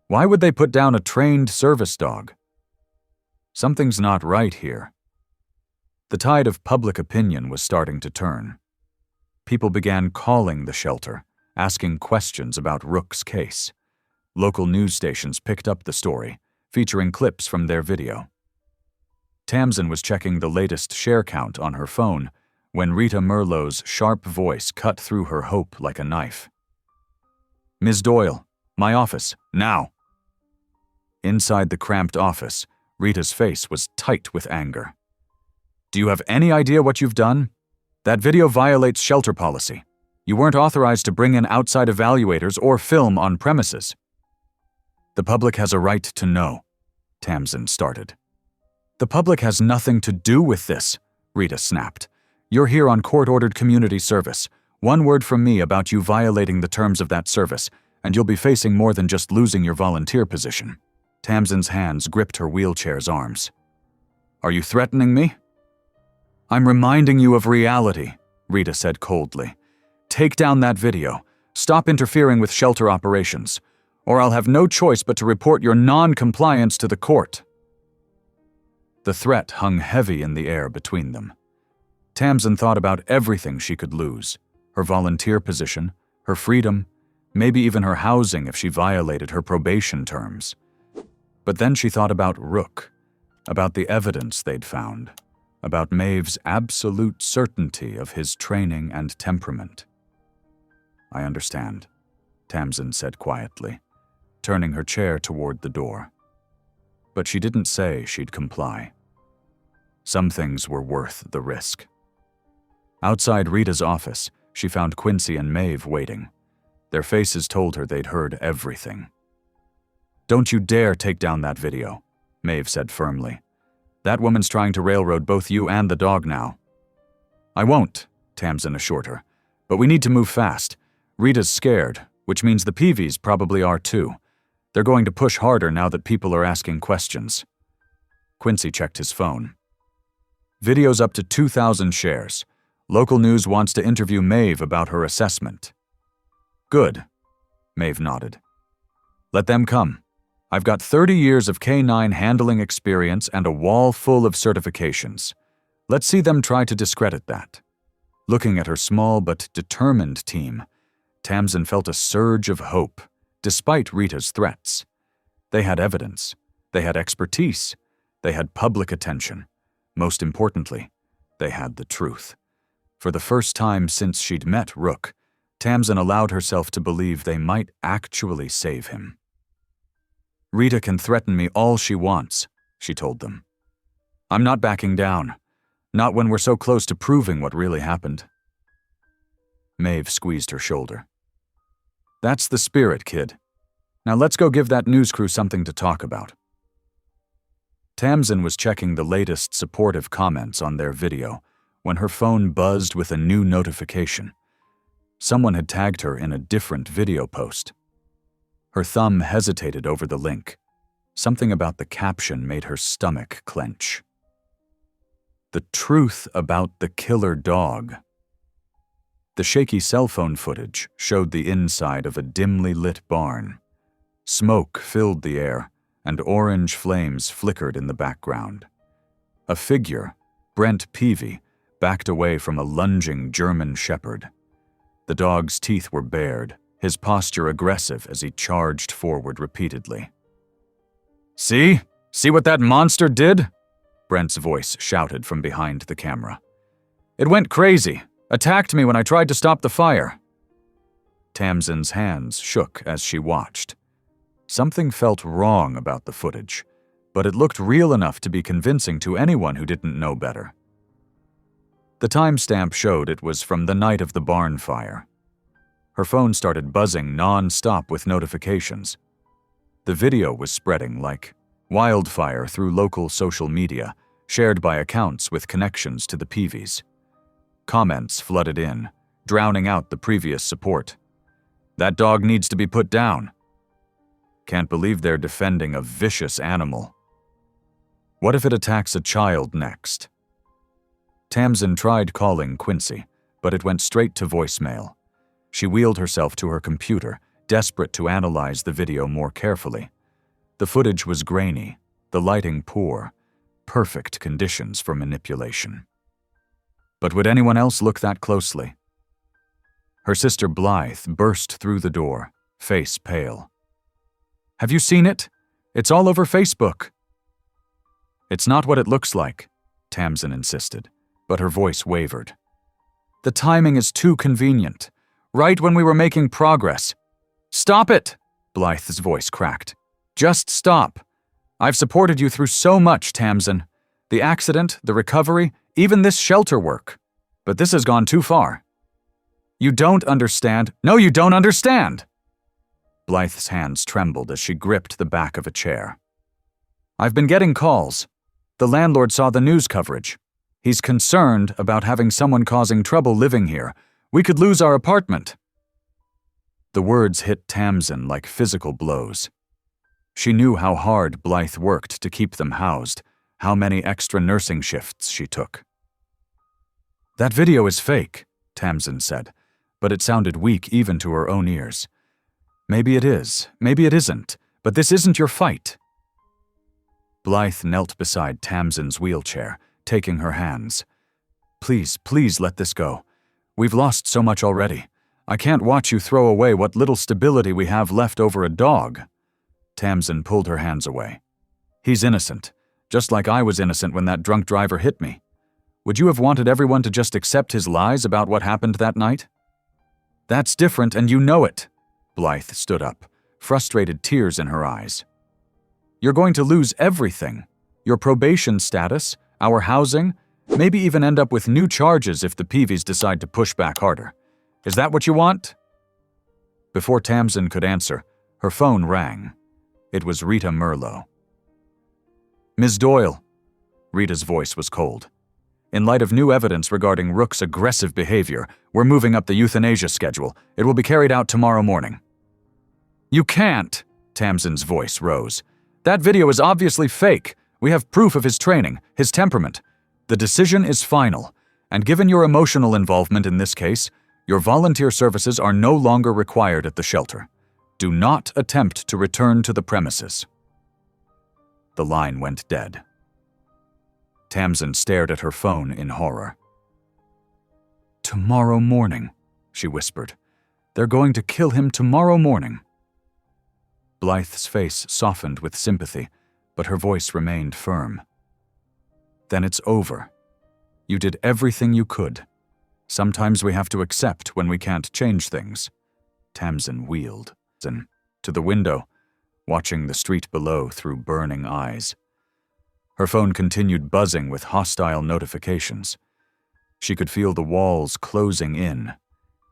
"Why would they put down a trained service dog?" "Something's not right here." The tide of public opinion was starting to turn. People began calling the shelter, asking questions about Rook's case. Local news stations picked up the story, featuring clips from their video. Tamsin was checking the latest share count on her phone when Rita Merlot's sharp voice cut through her hope like a knife. "Ms. Doyle, my office, now." Inside the cramped office, Rita's face was tight with anger. "Do you have any idea what you've done? That video violates shelter policy. You weren't authorized to bring in outside evaluators or film on premises." "The public has a right to know," Tamsin started. "The public has nothing to do with this," Rita snapped. "You're here on court-ordered community service. One word from me about you violating the terms of that service, and you'll be facing more than just losing your volunteer position." Tamsin's hands gripped her wheelchair's arms. "Are you threatening me?" "I'm reminding you of reality," Rita said coldly. "Take down that video. Stop interfering with shelter operations, or I'll have no choice but to report your non-compliance to the court." The threat hung heavy in the air between them. Tamsin thought about everything she could lose: her volunteer position, her freedom, maybe even her housing if she violated her probation terms. But then she thought about Rook, about the evidence they'd found, about Maeve's absolute certainty of his training and temperament. "I understand," Tamsin said quietly, turning her chair toward the door. But she didn't say she'd comply. Some things were worth the risk. Outside Rita's office, she found Quincy and Maeve waiting. Their faces told her they'd heard everything. "Don't you dare take down that video," Maeve said firmly. "That woman's trying to railroad both you and the dog now." "I won't," Tamsin assured her. "But we need to move fast. Rita's scared, which means the Peavies probably are too. They're going to push harder now that people are asking questions." Quincy checked his phone. "Video's up to 2,000 shares. Local news wants to interview Maeve about her assessment." "Good," Maeve nodded. "Let them come. I've got 30 years of canine handling experience and a wall full of certifications. Let's see them try to discredit that." Looking at her small but determined team, Tamsin felt a surge of hope, despite Rita's threats. They had evidence. They had expertise. They had public attention. Most importantly, they had the truth. For the first time since she'd met Rook, Tamsin allowed herself to believe they might actually save him. "Rita can threaten me all she wants," she told them. "I'm not backing down. Not when we're so close to proving what really happened." Maeve squeezed her shoulder. "That's the spirit, kid. Now let's go give that news crew something to talk about." Tamsin was checking the latest supportive comments on their video when her phone buzzed with a new notification. Someone had tagged her in a different video post. Her thumb hesitated over the link. Something about the caption made her stomach clench. "The truth about the killer dog." The shaky cell phone footage showed the inside of a dimly lit barn. Smoke filled the air, and orange flames flickered in the background. A figure, Brent Peavy, backed away from a lunging German shepherd. The dog's teeth were bared, his posture aggressive as he charged forward repeatedly. "See? See what that monster did?" Brent's voice shouted from behind the camera. "It went crazy, attacked me when I tried to stop the fire." Tamsin's hands shook as she watched. Something felt wrong about the footage, but it looked real enough to be convincing to anyone who didn't know better. The timestamp showed it was from the night of the barn fire. Her phone started buzzing non-stop with notifications. The video was spreading like wildfire through local social media, shared by accounts with connections to the Peavies. Comments flooded in, drowning out the previous support. "That dog needs to be put down." "Can't believe they're defending a vicious animal." "What if it attacks a child next?" Tamsin tried calling Quincy, but it went straight to voicemail. She wheeled herself to her computer, desperate to analyze the video more carefully. The footage was grainy, the lighting poor, perfect conditions for manipulation. But would anyone else look that closely? Her sister Blythe burst through the door, face pale. "Have you seen it? It's all over Facebook." "It's not what it looks like," Tamsin insisted, but her voice wavered. "The timing is too convenient. Right when we were making progress." "Stop it!" Blythe's voice cracked. "Just stop. I've supported you through so much, Tamsin. The accident, the recovery, even this shelter work. But this has gone too far." "You don't understand." "No, you don't understand!" Blythe's hands trembled as she gripped the back of a chair. "I've been getting calls. The landlord saw the news coverage. He's concerned about having someone causing trouble living here. We could lose our apartment." The words hit Tamsin like physical blows. She knew how hard Blythe worked to keep them housed, how many extra nursing shifts she took. "That video is fake," Tamsin said, but it sounded weak even to her own ears. "Maybe it is, maybe it isn't, but this isn't your fight." Blythe knelt beside Tamsin's wheelchair, taking her hands. Please, please let this go. We've lost so much already. I can't watch you throw away what little stability we have left over a dog." Tamsin pulled her hands away. "He's innocent, just like I was innocent when that drunk driver hit me. Would you have wanted everyone to just accept his lies about what happened that night?" "That's different, and you know it." Blythe stood up, frustrated tears in her eyes. "You're going to lose everything. Your probation status, our housing, maybe even end up with new charges if the Peavies decide to push back harder. Is that what you want?" Before Tamsin could answer, her phone rang. It was Rita Merlo. "Ms. Doyle." Rita's voice was cold. "In light of new evidence regarding Rook's aggressive behavior, we're moving up the euthanasia schedule. It will be carried out tomorrow morning." "You can't!" Tamsin's voice rose. "That video is obviously fake. We have proof of his training, his temperament. The decision is final, and given your emotional involvement in this case, your volunteer services are no longer required at the shelter. Do not attempt to return to the premises." The line went dead. Tamsin stared at her phone in horror. "Tomorrow morning," she whispered. "They're going to kill him tomorrow morning." Blythe's face softened with sympathy, but her voice remained firm. "Then it's over. You did everything you could. Sometimes we have to accept when we can't change things." Tamsin wheeled to the window, watching the street below through burning eyes. Her phone continued buzzing with hostile notifications. She could feel the walls closing in,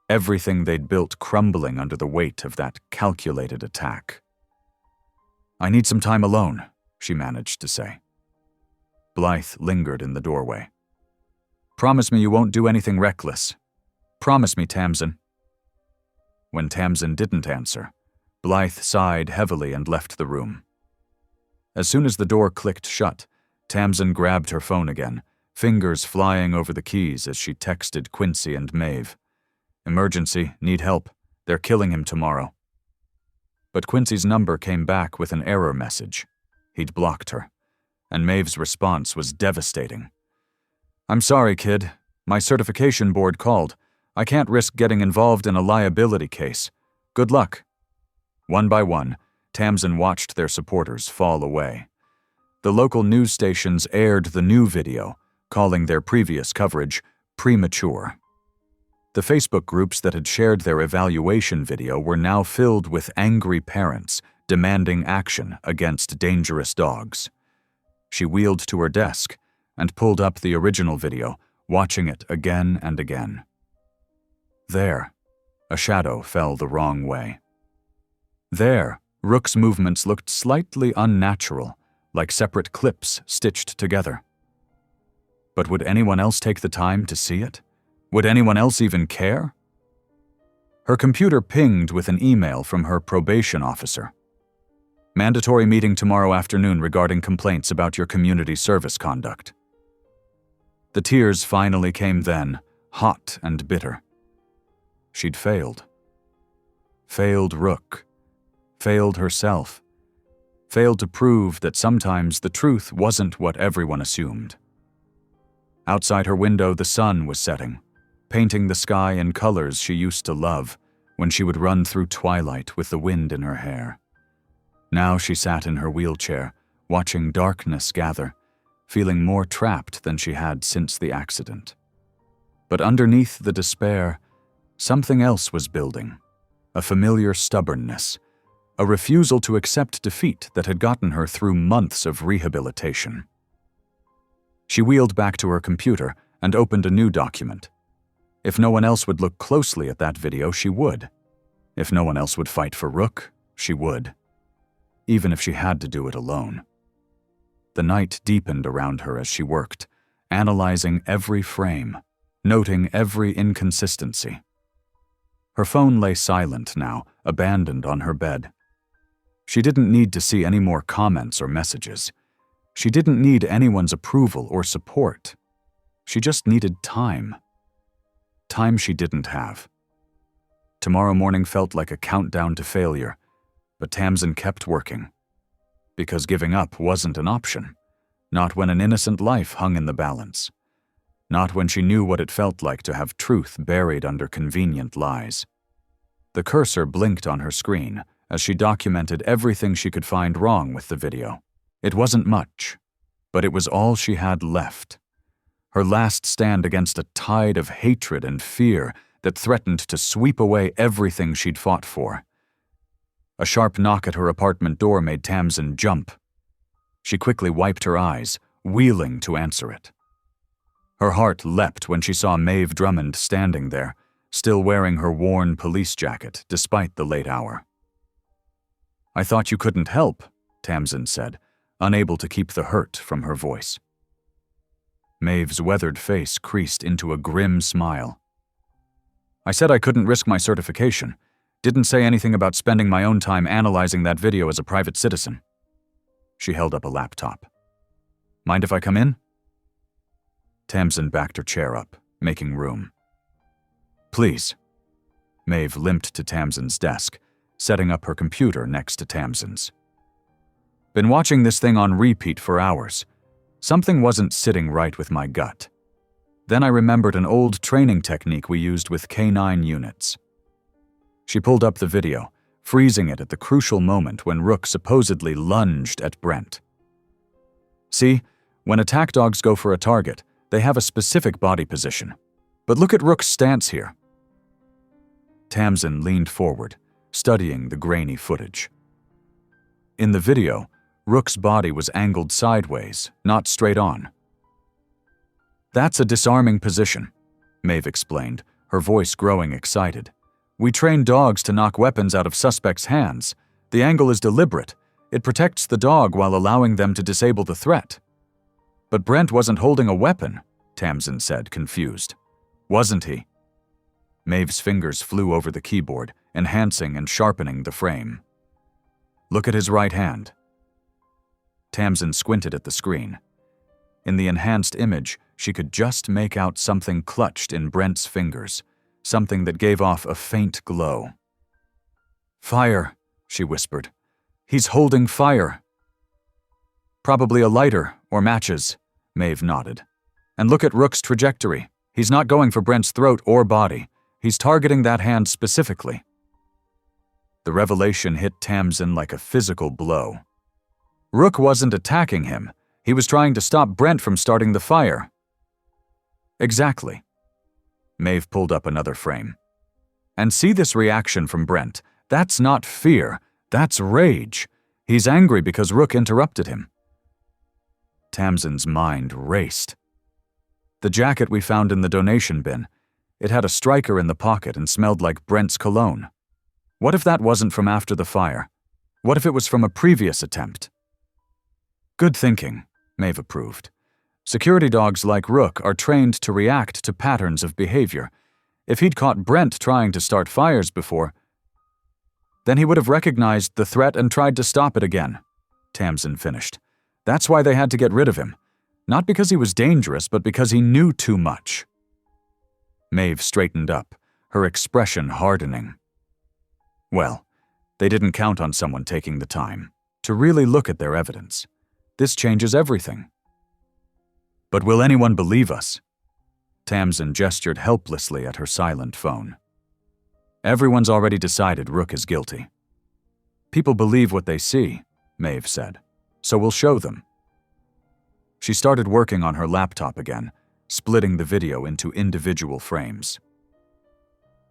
everything they'd built crumbling under the weight of that calculated attack. "I need some time alone," she managed to say. Blythe lingered in the doorway. "Promise me you won't do anything reckless. Promise me, Tamsin." When Tamsin didn't answer, Blythe sighed heavily and left the room. As soon as the door clicked shut, Tamsin grabbed her phone again, fingers flying over the keys as she texted Quincy and Maeve. "Emergency, need help. They're killing him tomorrow." But Quincy's number came back with an error message. He'd blocked her, and Maeve's response was devastating. "I'm sorry, kid. My certification board called. I can't risk getting involved in a liability case. Good luck." One by one, Tamsin watched their supporters fall away. The local news stations aired the new video, calling their previous coverage premature. The Facebook groups that had shared their evaluation video were now filled with angry parents demanding action against dangerous dogs. She wheeled to her desk and pulled up the original video, watching it again and again. There, a shadow fell the wrong way. There, Rook's movements looked slightly unnatural, like separate clips stitched together. But would anyone else take the time to see it? Would anyone else even care? Her computer pinged with an email from her probation officer. "Mandatory meeting tomorrow afternoon regarding complaints about your community service conduct." The tears finally came then, hot and bitter. She'd failed. Failed Rook. Failed herself. Failed to prove that sometimes the truth wasn't what everyone assumed. Outside her window, the sun was setting, painting the sky in colors she used to love when she would run through twilight with the wind in her hair. Now she sat in her wheelchair, watching darkness gather, feeling more trapped than she had since the accident. But underneath the despair, something else was building, a familiar stubbornness, a refusal to accept defeat that had gotten her through months of rehabilitation. She wheeled back to her computer and opened a new document. If no one else would look closely at that video, she would. If no one else would fight for Rook, she would. Even if she had to do it alone. The night deepened around her as she worked, analyzing every frame, noting every inconsistency. Her phone lay silent now, abandoned on her bed. She didn't need to see any more comments or messages. She didn't need anyone's approval or support. She just needed time. Time she didn't have. Tomorrow morning felt like a countdown to failure, but Tamsin kept working. Because giving up wasn't an option, not when an innocent life hung in the balance. Not when she knew what it felt like to have truth buried under convenient lies. The cursor blinked on her screen as she documented everything she could find wrong with the video. It wasn't much, but it was all she had left. Her last stand against a tide of hatred and fear that threatened to sweep away everything she'd fought for. A sharp knock at her apartment door made Tamsin jump. She quickly wiped her eyes, wheeling to answer it. Her heart leapt when she saw Maeve Drummond standing there, still wearing her worn police jacket despite the late hour. "I thought you couldn't help," Tamsin said, unable to keep the hurt from her voice. Maeve's weathered face creased into a grim smile. "I said I couldn't risk my certification. Didn't say anything about spending my own time analyzing that video as a private citizen." She held up a laptop. "Mind if I come in?" Tamsin backed her chair up, making room. "Please." Maeve limped to Tamsin's desk, setting up her computer next to Tamsin's. "Been watching this thing on repeat for hours. Something wasn't sitting right with my gut. Then I remembered an old training technique we used with K9 units." She pulled up the video, freezing it at the crucial moment when Rook supposedly lunged at Brent. "See, when attack dogs go for a target, they have a specific body position. But look at Rook's stance here." Tamsin leaned forward, studying the grainy footage. In the video, Rook's body was angled sideways, not straight on. "That's a disarming position," Maeve explained, her voice growing excited. "We train dogs to knock weapons out of suspects' hands. The angle is deliberate. It protects the dog while allowing them to disable the threat." "But Brent wasn't holding a weapon," Tamsin said, confused. "Wasn't he?" Maeve's fingers flew over the keyboard, enhancing and sharpening the frame. "Look at his right hand." Tamsin squinted at the screen. In the enhanced image, she could just make out something clutched in Brent's fingers, something that gave off a faint glow. "Fire," she whispered. "He's holding fire." "Probably a lighter or matches," Maeve nodded. "And look at Rook's trajectory. He's not going for Brent's throat or body. He's targeting that hand specifically." The revelation hit Tamsin like a physical blow. Rook wasn't attacking him. He was trying to stop Brent from starting the fire. "Exactly." Maeve pulled up another frame. "And see this reaction from Brent. That's not fear. That's rage. He's angry because Rook interrupted him." Tamsin's mind raced. "The jacket we found in the donation bin. It had a striker in the pocket and smelled like Brent's cologne. What if that wasn't from after the fire? What if it was from a previous attempt?" "Good thinking," Maeve approved. "Security dogs like Rook are trained to react to patterns of behavior. If he'd caught Brent trying to start fires before, then he would have recognized the threat and tried to stop it again," Tamsin finished. "That's why they had to get rid of him. Not because he was dangerous, but because he knew too much." Maeve straightened up, her expression hardening. "Well, they didn't count on someone taking the time to really look at their evidence. This changes everything." "But will anyone believe us?" Tamsin gestured helplessly at her silent phone. "Everyone's already decided Rook is guilty." "People believe what they see," Maeve said, "so we'll show them." She started working on her laptop again, splitting the video into individual frames.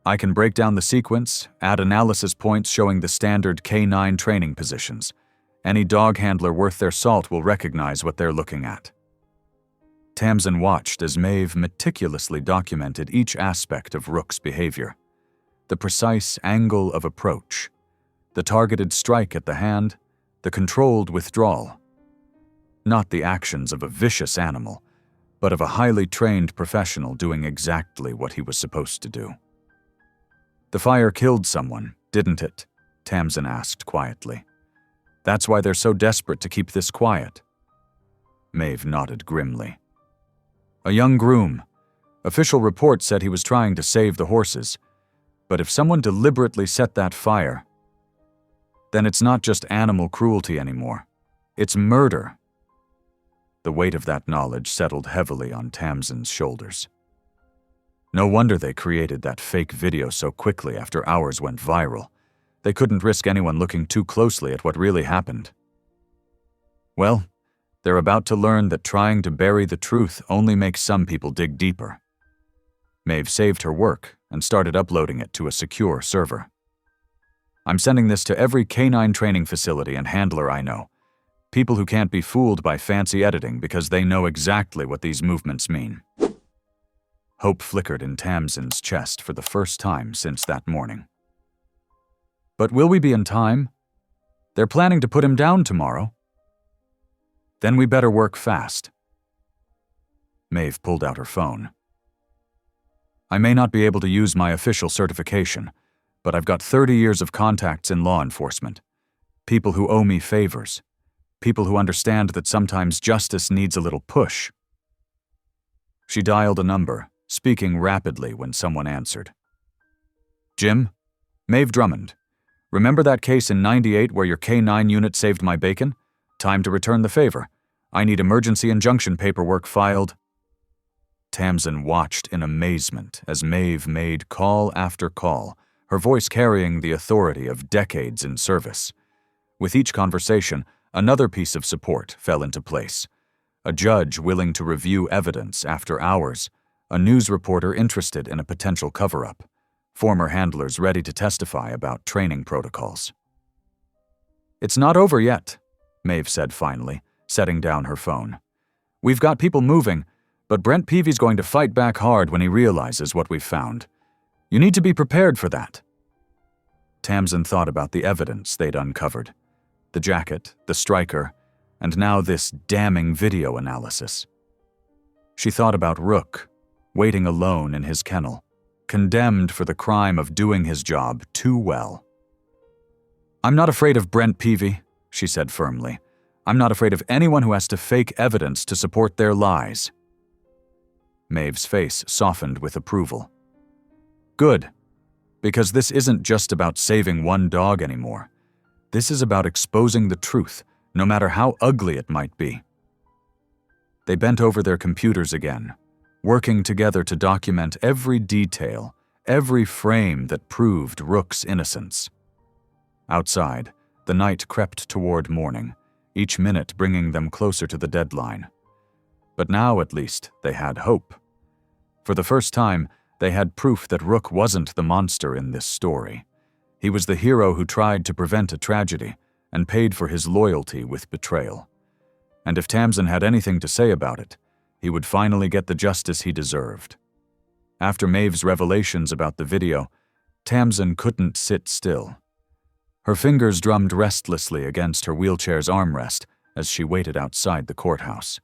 "I can break down the sequence, add analysis points showing the standard K9 training positions. Any dog handler worth their salt will recognize what they're looking at." Tamsin watched as Maeve meticulously documented each aspect of Rook's behavior. The precise angle of approach, the targeted strike at the hand, the controlled withdrawal. Not the actions of a vicious animal, but of a highly trained professional doing exactly what he was supposed to do. "The fire killed someone, didn't it?" Tamsin asked quietly. "That's why they're so desperate to keep this quiet." Maeve nodded grimly. "A young groom. Official report said he was trying to save the horses. But if someone deliberately set that fire, then it's not just animal cruelty anymore. It's murder." The weight of that knowledge settled heavily on Tamsin's shoulders. No wonder they created that fake video so quickly after ours went viral. They couldn't risk anyone looking too closely at what really happened. Well, they're about to learn that trying to bury the truth only makes some people dig deeper. Maeve saved her work and started uploading it to a secure server. I'm sending this to every canine training facility and handler I know. People who can't be fooled by fancy editing because they know exactly what these movements mean. Hope flickered in Tamsin's chest for the first time since that morning. But will we be in time? They're planning to put him down tomorrow. Then we better work fast. Maeve pulled out her phone. I may not be able to use my official certification, but I've got 30 years of contacts in law enforcement. People who owe me favors. People who understand that sometimes justice needs a little push. She dialed a number, speaking rapidly when someone answered. Jim? Maeve Drummond. Remember that case in '98 where your K9 unit saved my bacon? Time to return the favor. I need emergency injunction paperwork filed. Tamsin watched in amazement as Maeve made call after call, her voice carrying the authority of decades in service. With each conversation, another piece of support fell into place. A judge willing to review evidence after hours, a news reporter interested in a potential cover-up, former handlers ready to testify about training protocols. It's not over yet, Maeve said finally, setting down her phone. We've got people moving, but Brent Peavy's going to fight back hard when he realizes what we've found. You need to be prepared for that. Tamsin thought about the evidence they'd uncovered. The jacket, the striker, and now this damning video analysis. She thought about Rook, waiting alone in his kennel, condemned for the crime of doing his job too well. I'm not afraid of Brent Peavy, she said firmly. I'm not afraid of anyone who has to fake evidence to support their lies. Maeve's face softened with approval. Good, because this isn't just about saving one dog anymore. This is about exposing the truth, no matter how ugly it might be. They bent over their computers again, working together to document every detail, every frame that proved Rook's innocence. Outside, the night crept toward morning, each minute bringing them closer to the deadline. But now, at least, they had hope. For the first time, they had proof that Rook wasn't the monster in this story. He was the hero who tried to prevent a tragedy and paid for his loyalty with betrayal. And if Tamsin had anything to say about it, he would finally get the justice he deserved. After Maeve's revelations about the video, Tamsin couldn't sit still. Her fingers drummed restlessly against her wheelchair's armrest as she waited outside the courthouse.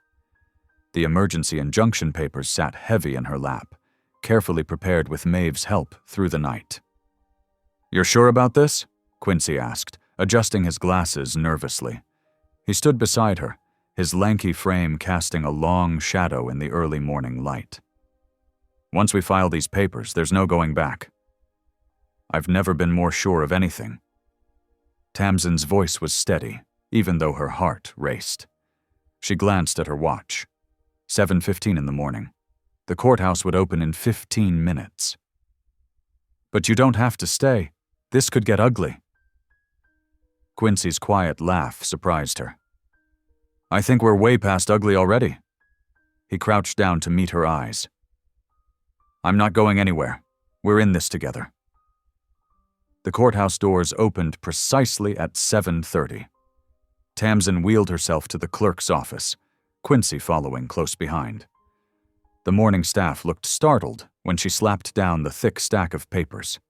The emergency injunction papers sat heavy in her lap, carefully prepared with Maeve's help through the night. You're sure about this? Quincy asked, adjusting his glasses nervously. He stood beside her, his lanky frame casting a long shadow in the early morning light. Once we file these papers, there's no going back. I've never been more sure of anything. Tamsin's voice was steady, even though her heart raced. She glanced at her watch. 7:15 in the morning. The courthouse would open in 15 minutes. But you don't have to stay. This could get ugly. Quincy's quiet laugh surprised her. I think we're way past ugly already. He crouched down to meet her eyes. I'm not going anywhere. We're in this together. The courthouse doors opened precisely at 7:30. Tamsin wheeled herself to the clerk's office, Quincy following close behind. The morning staff looked startled when she slapped down the thick stack of papers.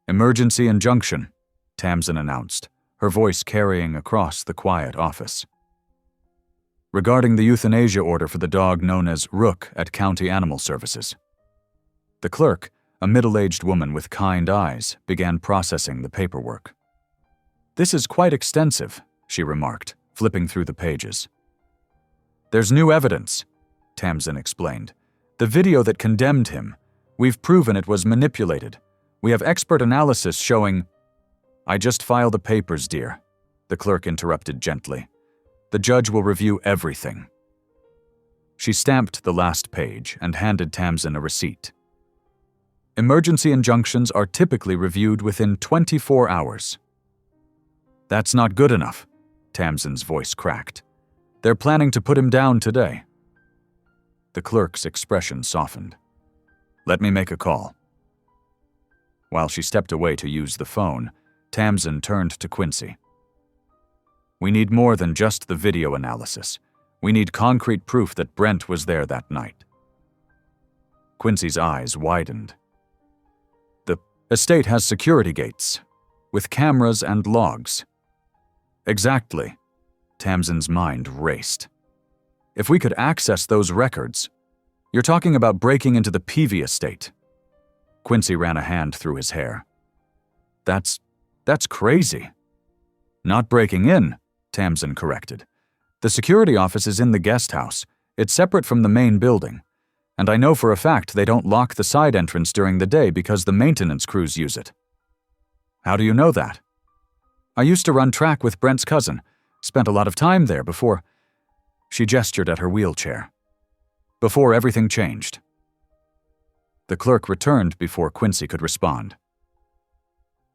Emergency injunction, Tamsin announced, her voice carrying across the quiet office. Regarding the euthanasia order for the dog known as Rook at County Animal Services. The clerk, a middle-aged woman with kind eyes, began processing the paperwork. This is quite extensive, she remarked, flipping through the pages. There's new evidence, Tamsin explained. The video that condemned him. We've proven it was manipulated. We have expert analysis showing... I just filed the papers, dear, the clerk interrupted gently. The judge will review everything. She stamped the last page and handed Tamsin a receipt. Emergency injunctions are typically reviewed within 24 hours. That's not good enough, Tamsin's voice cracked. They're planning to put him down today. The clerk's expression softened. Let me make a call. While she stepped away to use the phone, Tamsin turned to Quincy. We need more than just the video analysis. We need concrete proof that Brent was there that night. Quincy's eyes widened. The estate has security gates, with cameras and logs. Exactly. Tamsin's mind raced. If we could access those records, you're talking about breaking into the Peavy estate. Quincy ran a hand through his hair. That's crazy. Not breaking in, Tamsin corrected. The security office is in the guest house. It's separate from the main building. And I know for a fact they don't lock the side entrance during the day because the maintenance crews use it. How do you know that? I used to run track with Brent's cousin. Spent a lot of time there before. She gestured at her wheelchair. Before everything changed. The clerk returned before Quincy could respond.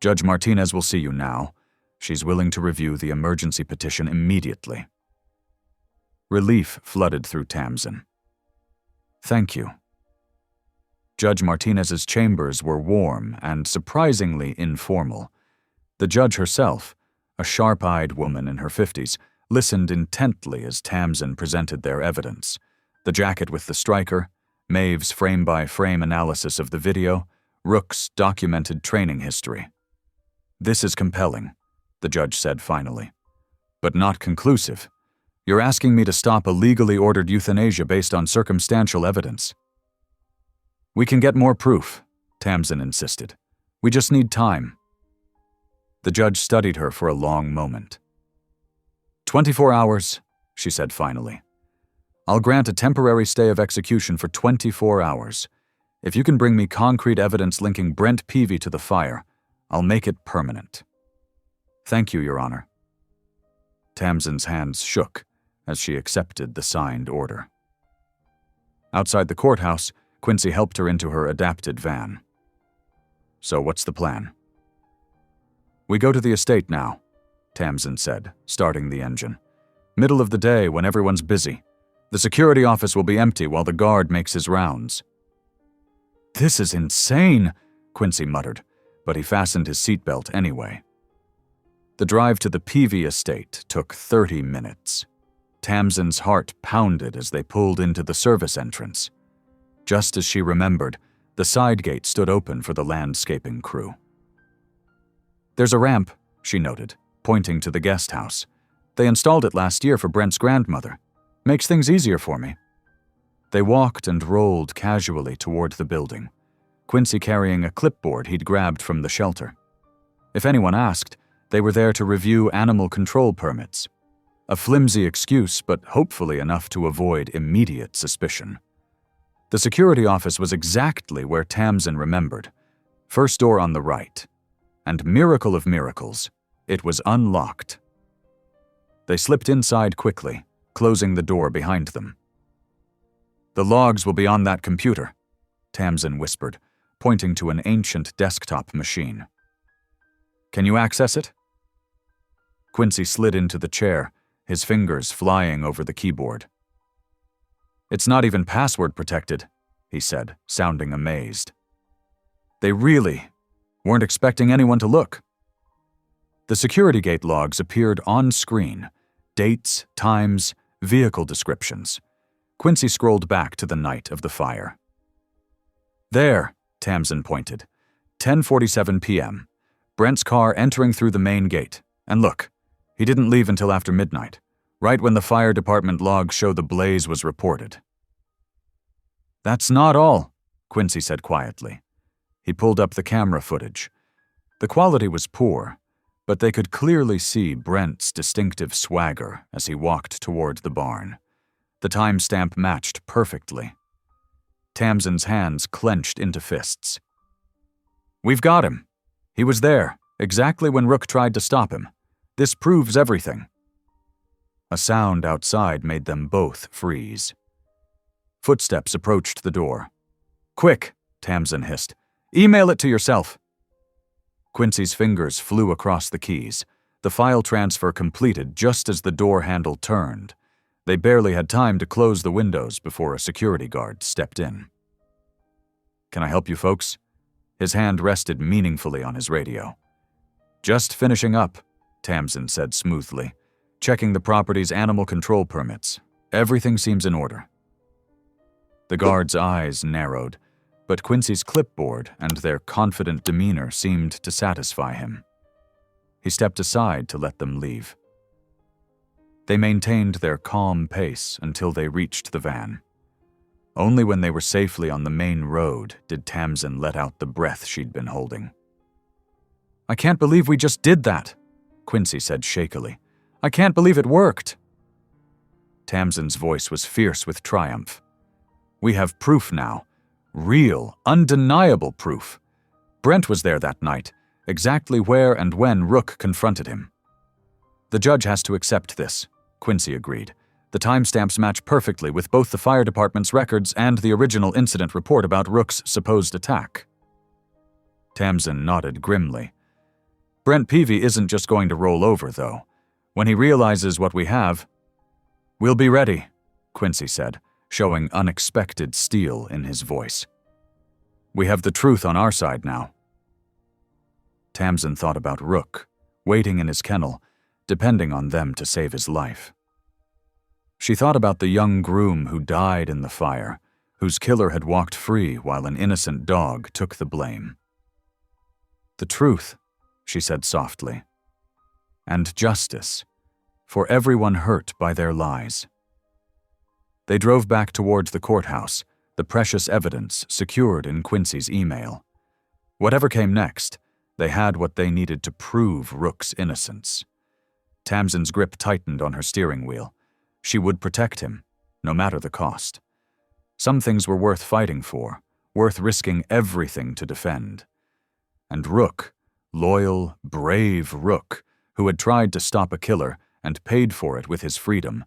Judge Martinez will see you now. She's willing to review the emergency petition immediately. Relief flooded through Tamsin. Thank you. Judge Martinez's chambers were warm and surprisingly informal. The judge herself, a sharp-eyed woman in her 50s, listened intently as Tamsin presented their evidence. The jacket with the striker, Maeve's frame-by-frame analysis of the video, Rook's documented training history. This is compelling, the judge said finally, but not conclusive. You're asking me to stop a legally ordered euthanasia based on circumstantial evidence. We can get more proof, Tamsin insisted. We just need time. The judge studied her for a long moment. 24 hours, she said finally. I'll grant a temporary stay of execution for 24 hours. If you can bring me concrete evidence linking Brent Peavy to the fire, I'll make it permanent. Thank you, Your Honor. Tamsin's hands shook as she accepted the signed order. Outside the courthouse, Quincy helped her into her adapted van. So what's the plan? We go to the estate now, Tamsin said, starting the engine. Middle of the day when everyone's busy. The security office will be empty while the guard makes his rounds. This is insane, Quincy muttered, but he fastened his seatbelt anyway. The drive to the Peavy estate took 30 minutes. Tamsin's heart pounded as they pulled into the service entrance. Just as she remembered, the side gate stood open for the landscaping crew. There's a ramp, she noted, pointing to the guest house. They installed it last year for Brent's grandmother. Makes things easier for me. They walked and rolled casually toward the building, Quincy carrying a clipboard he'd grabbed from the shelter. If anyone asked, they were there to review animal control permits. A flimsy excuse, but hopefully enough to avoid immediate suspicion. The security office was exactly where Tamsin remembered. First door on the right. And miracle of miracles, it was unlocked. They slipped inside quickly, closing the door behind them. The logs will be on that computer, Tamsin whispered, pointing to an ancient desktop machine. Can you access it? Quincy slid into the chair, his fingers flying over the keyboard. It's not even password protected, he said, sounding amazed. They really weren't expecting anyone to look. The security gate logs appeared on screen. Dates, times, vehicle descriptions. Quincy scrolled back to the night of the fire. There, Tamsin pointed. 10:47 p.m. Brent's car entering through the main gate. And look, he didn't leave until after midnight, right when the fire department logs show the blaze was reported. That's not all, Quincy said quietly. He pulled up the camera footage. The quality was poor, but they could clearly see Brent's distinctive swagger as he walked toward the barn. The timestamp matched perfectly. Tamsin's hands clenched into fists. We've got him. He was there, exactly when Rook tried to stop him. This proves everything. A sound outside made them both freeze. Footsteps approached the door. "Quick," Tamsin hissed. "Email it to yourself." Quincy's fingers flew across the keys. The file transfer completed just as the door handle turned. They barely had time to close the windows before a security guard stepped in. "Can I help you folks?" His hand rested meaningfully on his radio. "Just finishing up," Tamsin said smoothly, "checking the property's animal control permits. Everything seems in order." The guard's eyes narrowed, but Quincy's clipboard and their confident demeanor seemed to satisfy him. He stepped aside to let them leave. They maintained their calm pace until they reached the van. Only when they were safely on the main road did Tamsin let out the breath she'd been holding. "I can't believe we just did that," Quincy said shakily. "I can't believe it worked." Tamsin's voice was fierce with triumph. "We have proof now. Real, undeniable proof. Brent was there that night, exactly where and when Rook confronted him." "The judge has to accept this," Quincy agreed. "The timestamps match perfectly with both the fire department's records and the original incident report about Rook's supposed attack." Tamsin nodded grimly. "Brent Peavy isn't just going to roll over, though. When he realizes what we have—" "We'll be ready," Quincy said, showing unexpected steel in his voice. "We have the truth on our side now." Tamsin thought about Rook, waiting in his kennel, depending on them to save his life. She thought about the young groom who died in the fire, whose killer had walked free while an innocent dog took the blame. "The truth," she said softly, "and justice, for everyone hurt by their lies." They drove back towards the courthouse, the precious evidence secured in Quincy's email. Whatever came next, they had what they needed to prove Rook's innocence. Tamsin's grip tightened on her steering wheel. She would protect him, no matter the cost. Some things were worth fighting for, worth risking everything to defend. And Rook, loyal, brave Rook, who had tried to stop a killer and paid for it with his freedom,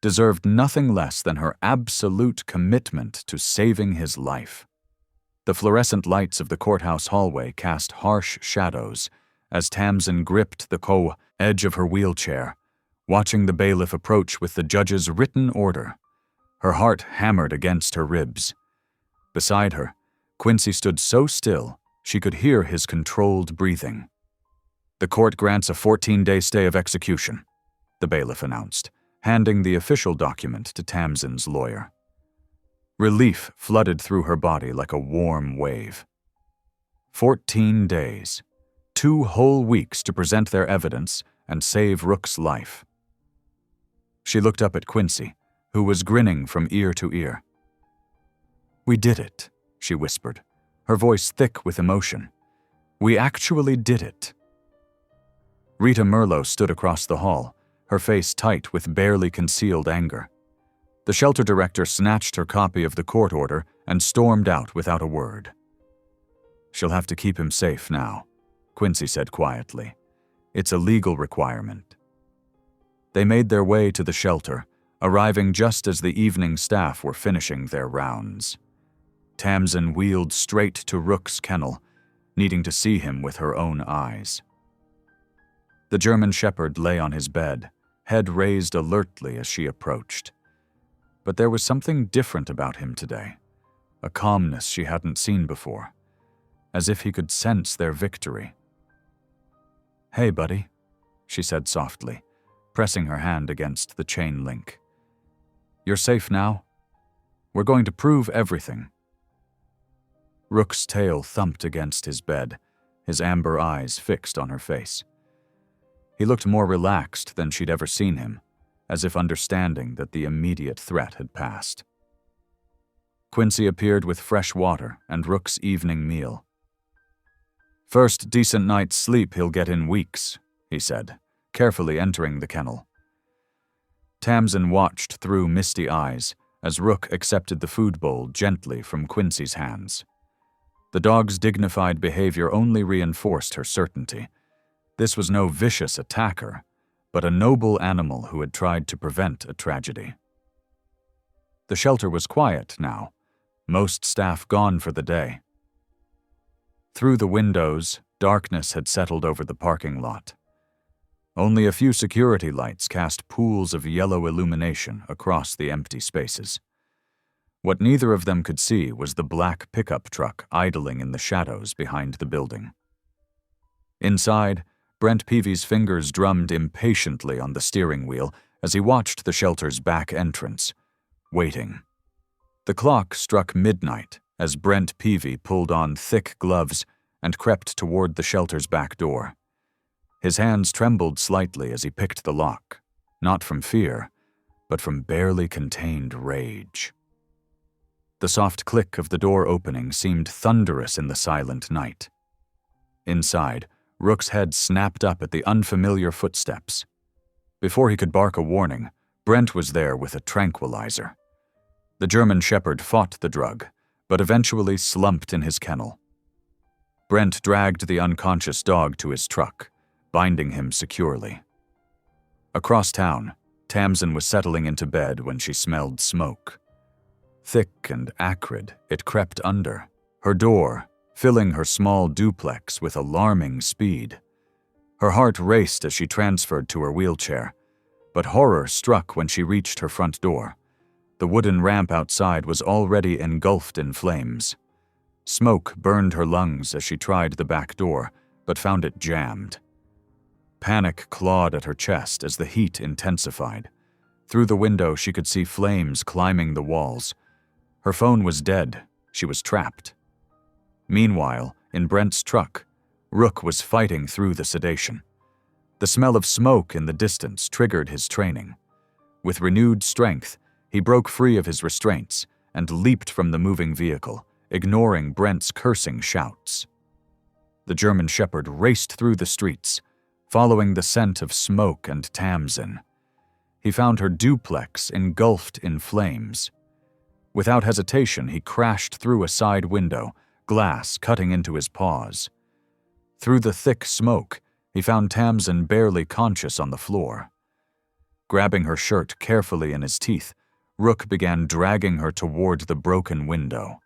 deserved nothing less than her absolute commitment to saving his life. The fluorescent lights of the courthouse hallway cast harsh shadows as Tamsin gripped the edge of her wheelchair, watching the bailiff approach with the judge's written order. Her heart hammered against her ribs. Beside her, Quincy stood so still she could hear his controlled breathing. "The court grants a 14-day stay of execution," the bailiff announced, handing the official document to Tamsin's lawyer. Relief flooded through her body like a warm wave. 14 days. 2 whole weeks to present their evidence and save Rook's life. She looked up at Quincy, who was grinning from ear to ear. "We did it," she whispered, her voice thick with emotion. "We actually did it." Rita Merlo stood across the hall, her face tight with barely concealed anger. The shelter director snatched her copy of the court order and stormed out without a word. "She'll have to keep him safe now," Quincy said quietly. "It's a legal requirement." They made their way to the shelter, arriving just as the evening staff were finishing their rounds. Tamsin wheeled straight to Rook's kennel, needing to see him with her own eyes. The German shepherd lay on his bed, head raised alertly as she approached. But there was something different about him today, a calmness she hadn't seen before, as if he could sense their victory. "Hey, buddy," she said softly, pressing her hand against the chain link. "You're safe now? We're going to prove everything." Rook's tail thumped against his bed, his amber eyes fixed on her face. He looked more relaxed than she'd ever seen him, as if understanding that the immediate threat had passed. Quincy appeared with fresh water and Rook's evening meal. "First decent night's sleep he'll get in weeks," he said, carefully entering the kennel. Tamsin watched through misty eyes as Rook accepted the food bowl gently from Quincy's hands. The dog's dignified behavior only reinforced her certainty. This was no vicious attacker, but a noble animal who had tried to prevent a tragedy. The shelter was quiet now, most staff gone for the day. Through the windows, darkness had settled over the parking lot. Only a few security lights cast pools of yellow illumination across the empty spaces. What neither of them could see was the black pickup truck idling in the shadows behind the building. Inside, Brent Peavy's fingers drummed impatiently on the steering wheel as he watched the shelter's back entrance, waiting. The clock struck midnight as Brent Peavy pulled on thick gloves and crept toward the shelter's back door. His hands trembled slightly as he picked the lock, not from fear, but from barely contained rage. The soft click of the door opening seemed thunderous in the silent night. Inside, Rook's head snapped up at the unfamiliar footsteps. Before he could bark a warning, Brent was there with a tranquilizer. The German Shepherd fought the drug, but eventually slumped in his kennel. Brent dragged the unconscious dog to his truck, binding him securely. Across town, Tamsin was settling into bed when she smelled smoke. Thick and acrid, it crept under her door, filling her small duplex with alarming speed. Her heart raced as she transferred to her wheelchair, but horror struck when she reached her front door. The wooden ramp outside was already engulfed in flames. Smoke burned her lungs as she tried the back door, but found it jammed. Panic clawed at her chest as the heat intensified. Through the window, she could see flames climbing the walls. Her phone was dead. She was trapped. Meanwhile, in Brent's truck, Rook was fighting through the sedation. The smell of smoke in the distance triggered his training. With renewed strength, he broke free of his restraints and leaped from the moving vehicle, ignoring Brent's cursing shouts. The German Shepherd raced through the streets, following the scent of smoke and Tamsin. He found her duplex engulfed in flames. Without hesitation, he crashed through a side window, glass cutting into his paws. Through the thick smoke, he found Tamsin barely conscious on the floor. Grabbing her shirt carefully in his teeth, Rook began dragging her toward the broken window.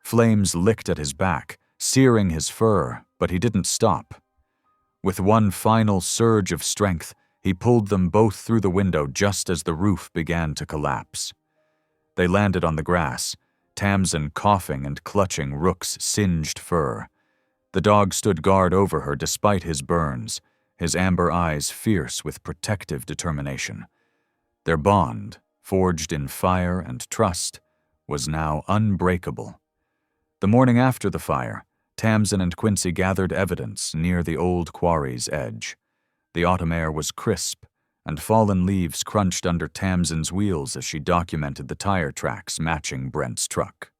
Flames licked at his back, searing his fur, but he didn't stop. With one final surge of strength, he pulled them both through the window just as the roof began to collapse. They landed on the grass, Tamsin coughing and clutching Rook's singed fur. The dog stood guard over her despite his burns, his amber eyes fierce with protective determination. Their bond, forged in fire and trust, was now unbreakable. The morning after the fire, Tamsin and Quincy gathered evidence near the old quarry's edge. The autumn air was crisp, and fallen leaves crunched under Tamsin's wheels as she documented the tire tracks matching Brent's truck.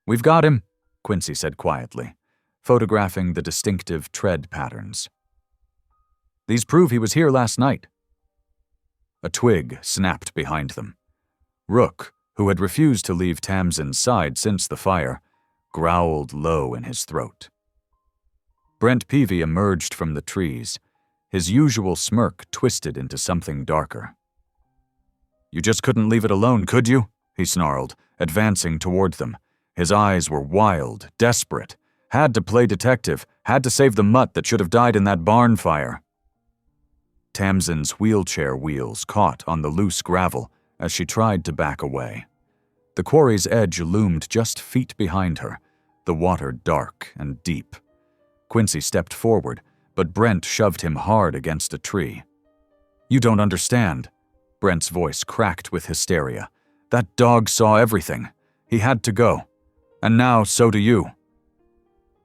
"We've got him," Quincy said quietly, photographing the distinctive tread patterns. "These prove he was here last night." A twig snapped behind them. Rook, who had refused to leave Tamsin's side since the fire, growled low in his throat. Brent Peavy emerged from the trees, his usual smirk twisted into something darker. "You just couldn't leave it alone, could you?" he snarled, advancing toward them. His eyes were wild, desperate. Had to play detective, had to save the mutt that should have died in that barn fire. Tamsin's wheelchair wheels caught on the loose gravel as she tried to back away. The quarry's edge loomed just feet behind her, the water dark and deep. Quincy stepped forward, but Brent shoved him hard against a tree. "You don't understand." Brent's voice cracked with hysteria. "That dog saw everything. He had to go. And now so do you."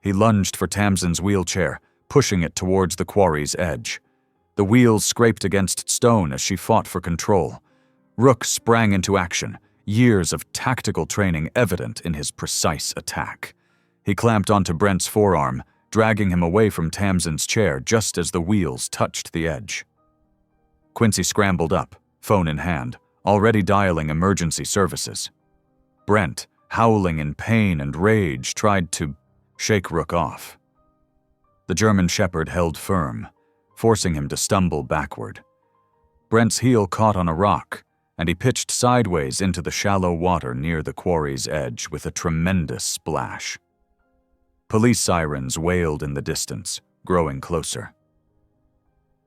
He lunged for Tamsin's wheelchair, pushing it towards the quarry's edge. The wheels scraped against stone as she fought for control. Rook sprang into action, years of tactical training evident in his precise attack. He clamped onto Brent's forearm, dragging him away from Tamsin's chair just as the wheels touched the edge. Quincy scrambled up, phone in hand, already dialing emergency services. Brent, howling in pain and rage, tried to shake Rook off. The German Shepherd held firm. forcing him to stumble backward. Brent's heel caught on a rock, and he pitched sideways into the shallow water near the quarry's edge with a tremendous splash. Police sirens wailed in the distance, growing closer.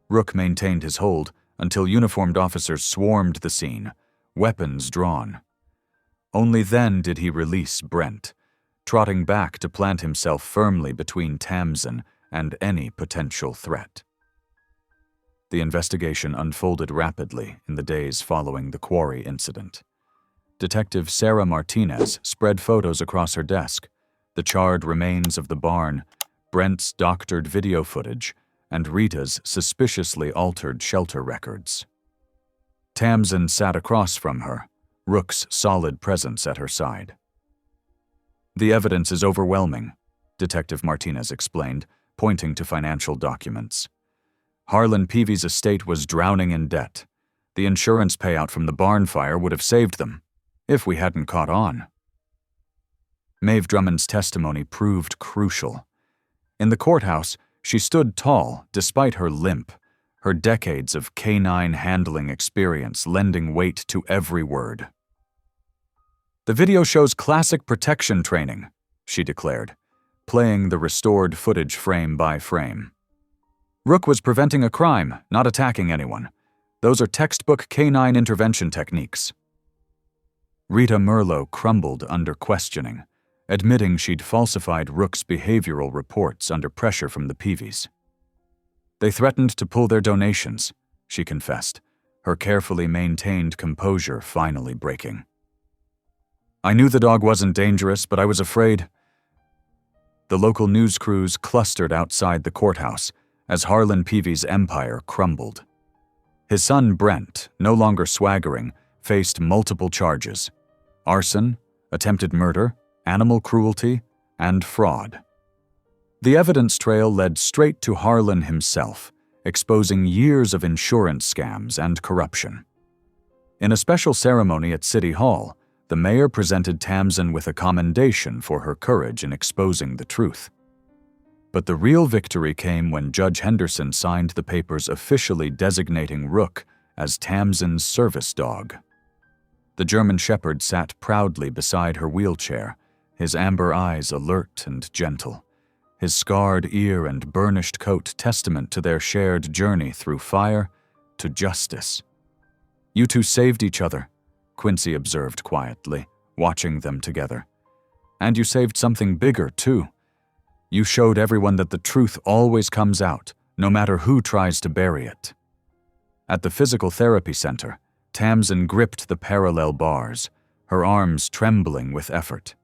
Rook maintained his hold until uniformed officers swarmed the scene, weapons drawn. Only then did he release Brent, trotting back to plant himself firmly between Tamsin and any potential threat. The investigation unfolded rapidly in the days following the quarry incident. Detective Sarah Martinez spread photos across her desk, the charred remains of the barn, Brent's doctored video footage, and Rita's suspiciously altered shelter records. Tamsin sat across from her, Rook's solid presence at her side. "The evidence is overwhelming," Detective Martinez explained, pointing to financial documents. Harlan Peavy's estate was drowning in debt. The insurance payout from the barn fire would have saved them, if we hadn't caught on. Maeve Drummond's testimony proved crucial. In the courthouse, she stood tall despite her limp, her decades of canine handling experience lending weight to every word. "The video shows classic protection training," she declared, playing the restored footage frame by frame. "Rook was preventing a crime, not attacking anyone. Those are textbook canine intervention techniques." Rita Merlo crumbled under questioning, admitting she'd falsified Rook's behavioral reports under pressure from the Peavys. "They threatened to pull their donations," she confessed, her carefully maintained composure finally breaking. "I knew the dog wasn't dangerous, but I was afraid." The local news crews clustered outside the courthouse as Harlan Peavy's empire crumbled. His son Brent, no longer swaggering, faced multiple charges: arson, attempted murder, animal cruelty, and fraud. The evidence trail led straight to Harlan himself, exposing years of insurance scams and corruption. In a special ceremony at City Hall, the mayor presented Tamsin with a commendation for her courage in exposing the truth. But the real victory came when Judge Henderson signed the papers officially designating Rook as Tamsin's service dog. The German Shepherd sat proudly beside her wheelchair, his amber eyes alert and gentle, his scarred ear and burnished coat testament to their shared journey through fire to justice. "You two saved each other," Quincy observed quietly, watching them together. "And you saved something bigger, too. You showed everyone that the truth always comes out, no matter who tries to bury it." At the physical therapy center, Tamsin gripped the parallel bars, her arms trembling with effort.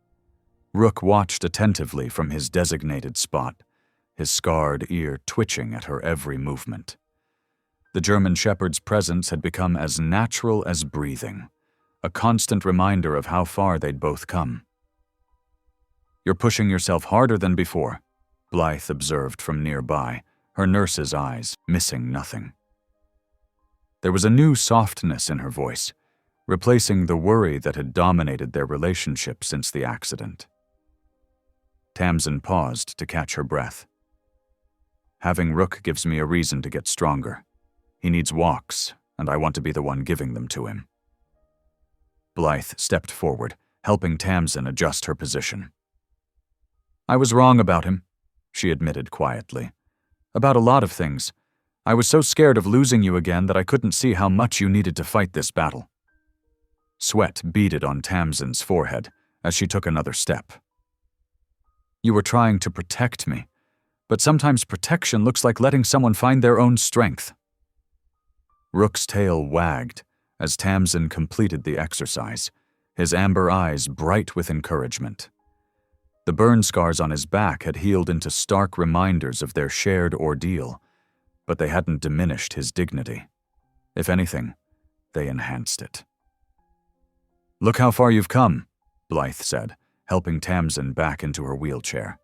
Rook watched attentively from his designated spot, his scarred ear twitching at her every movement. The German Shepherd's presence had become as natural as breathing, a constant reminder of how far they'd both come. "You're pushing yourself harder than before," Blythe observed from nearby, her nurse's eyes missing nothing. There was a new softness in her voice, replacing the worry that had dominated their relationship since the accident. Tamsin paused to catch her breath. "Having Rook gives me a reason to get stronger. He needs walks, and I want to be the one giving them to him." Blythe stepped forward, helping Tamsin adjust her position. "I was wrong about him," she admitted quietly. "About a lot of things. I was so scared of losing you again that I couldn't see how much you needed to fight this battle." Sweat beaded on Tamsin's forehead as she took another step. "You were trying to protect me, but sometimes protection looks like letting someone find their own strength." Rook's tail wagged as Tamsin completed the exercise, his amber eyes bright with encouragement. The burn scars on his back had healed into stark reminders of their shared ordeal, but they hadn't diminished his dignity. If anything, they enhanced it. "Look how far you've come," Blythe said, helping Tamsin back into her wheelchair.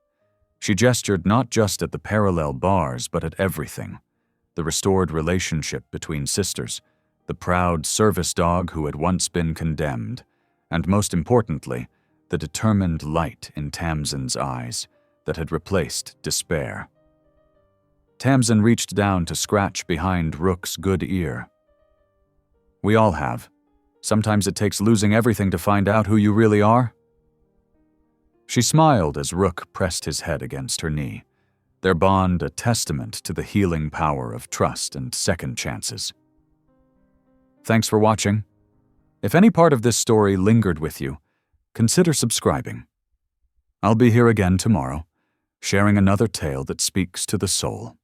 She gestured not just at the parallel bars, but at everything: the restored relationship between sisters, the proud service dog who had once been condemned, and most importantly, the determined light in Tamsin's eyes that had replaced despair. Tamsin reached down to scratch behind Rook's good ear. We all have. Sometimes it takes losing everything to find out who you really are. She smiled as Rook pressed his head against her knee, their bond a testament to the healing power of trust and second chances. Thanks for watching. If any part of this story lingered with you, consider subscribing. I'll be here again tomorrow, sharing another tale that speaks to the soul.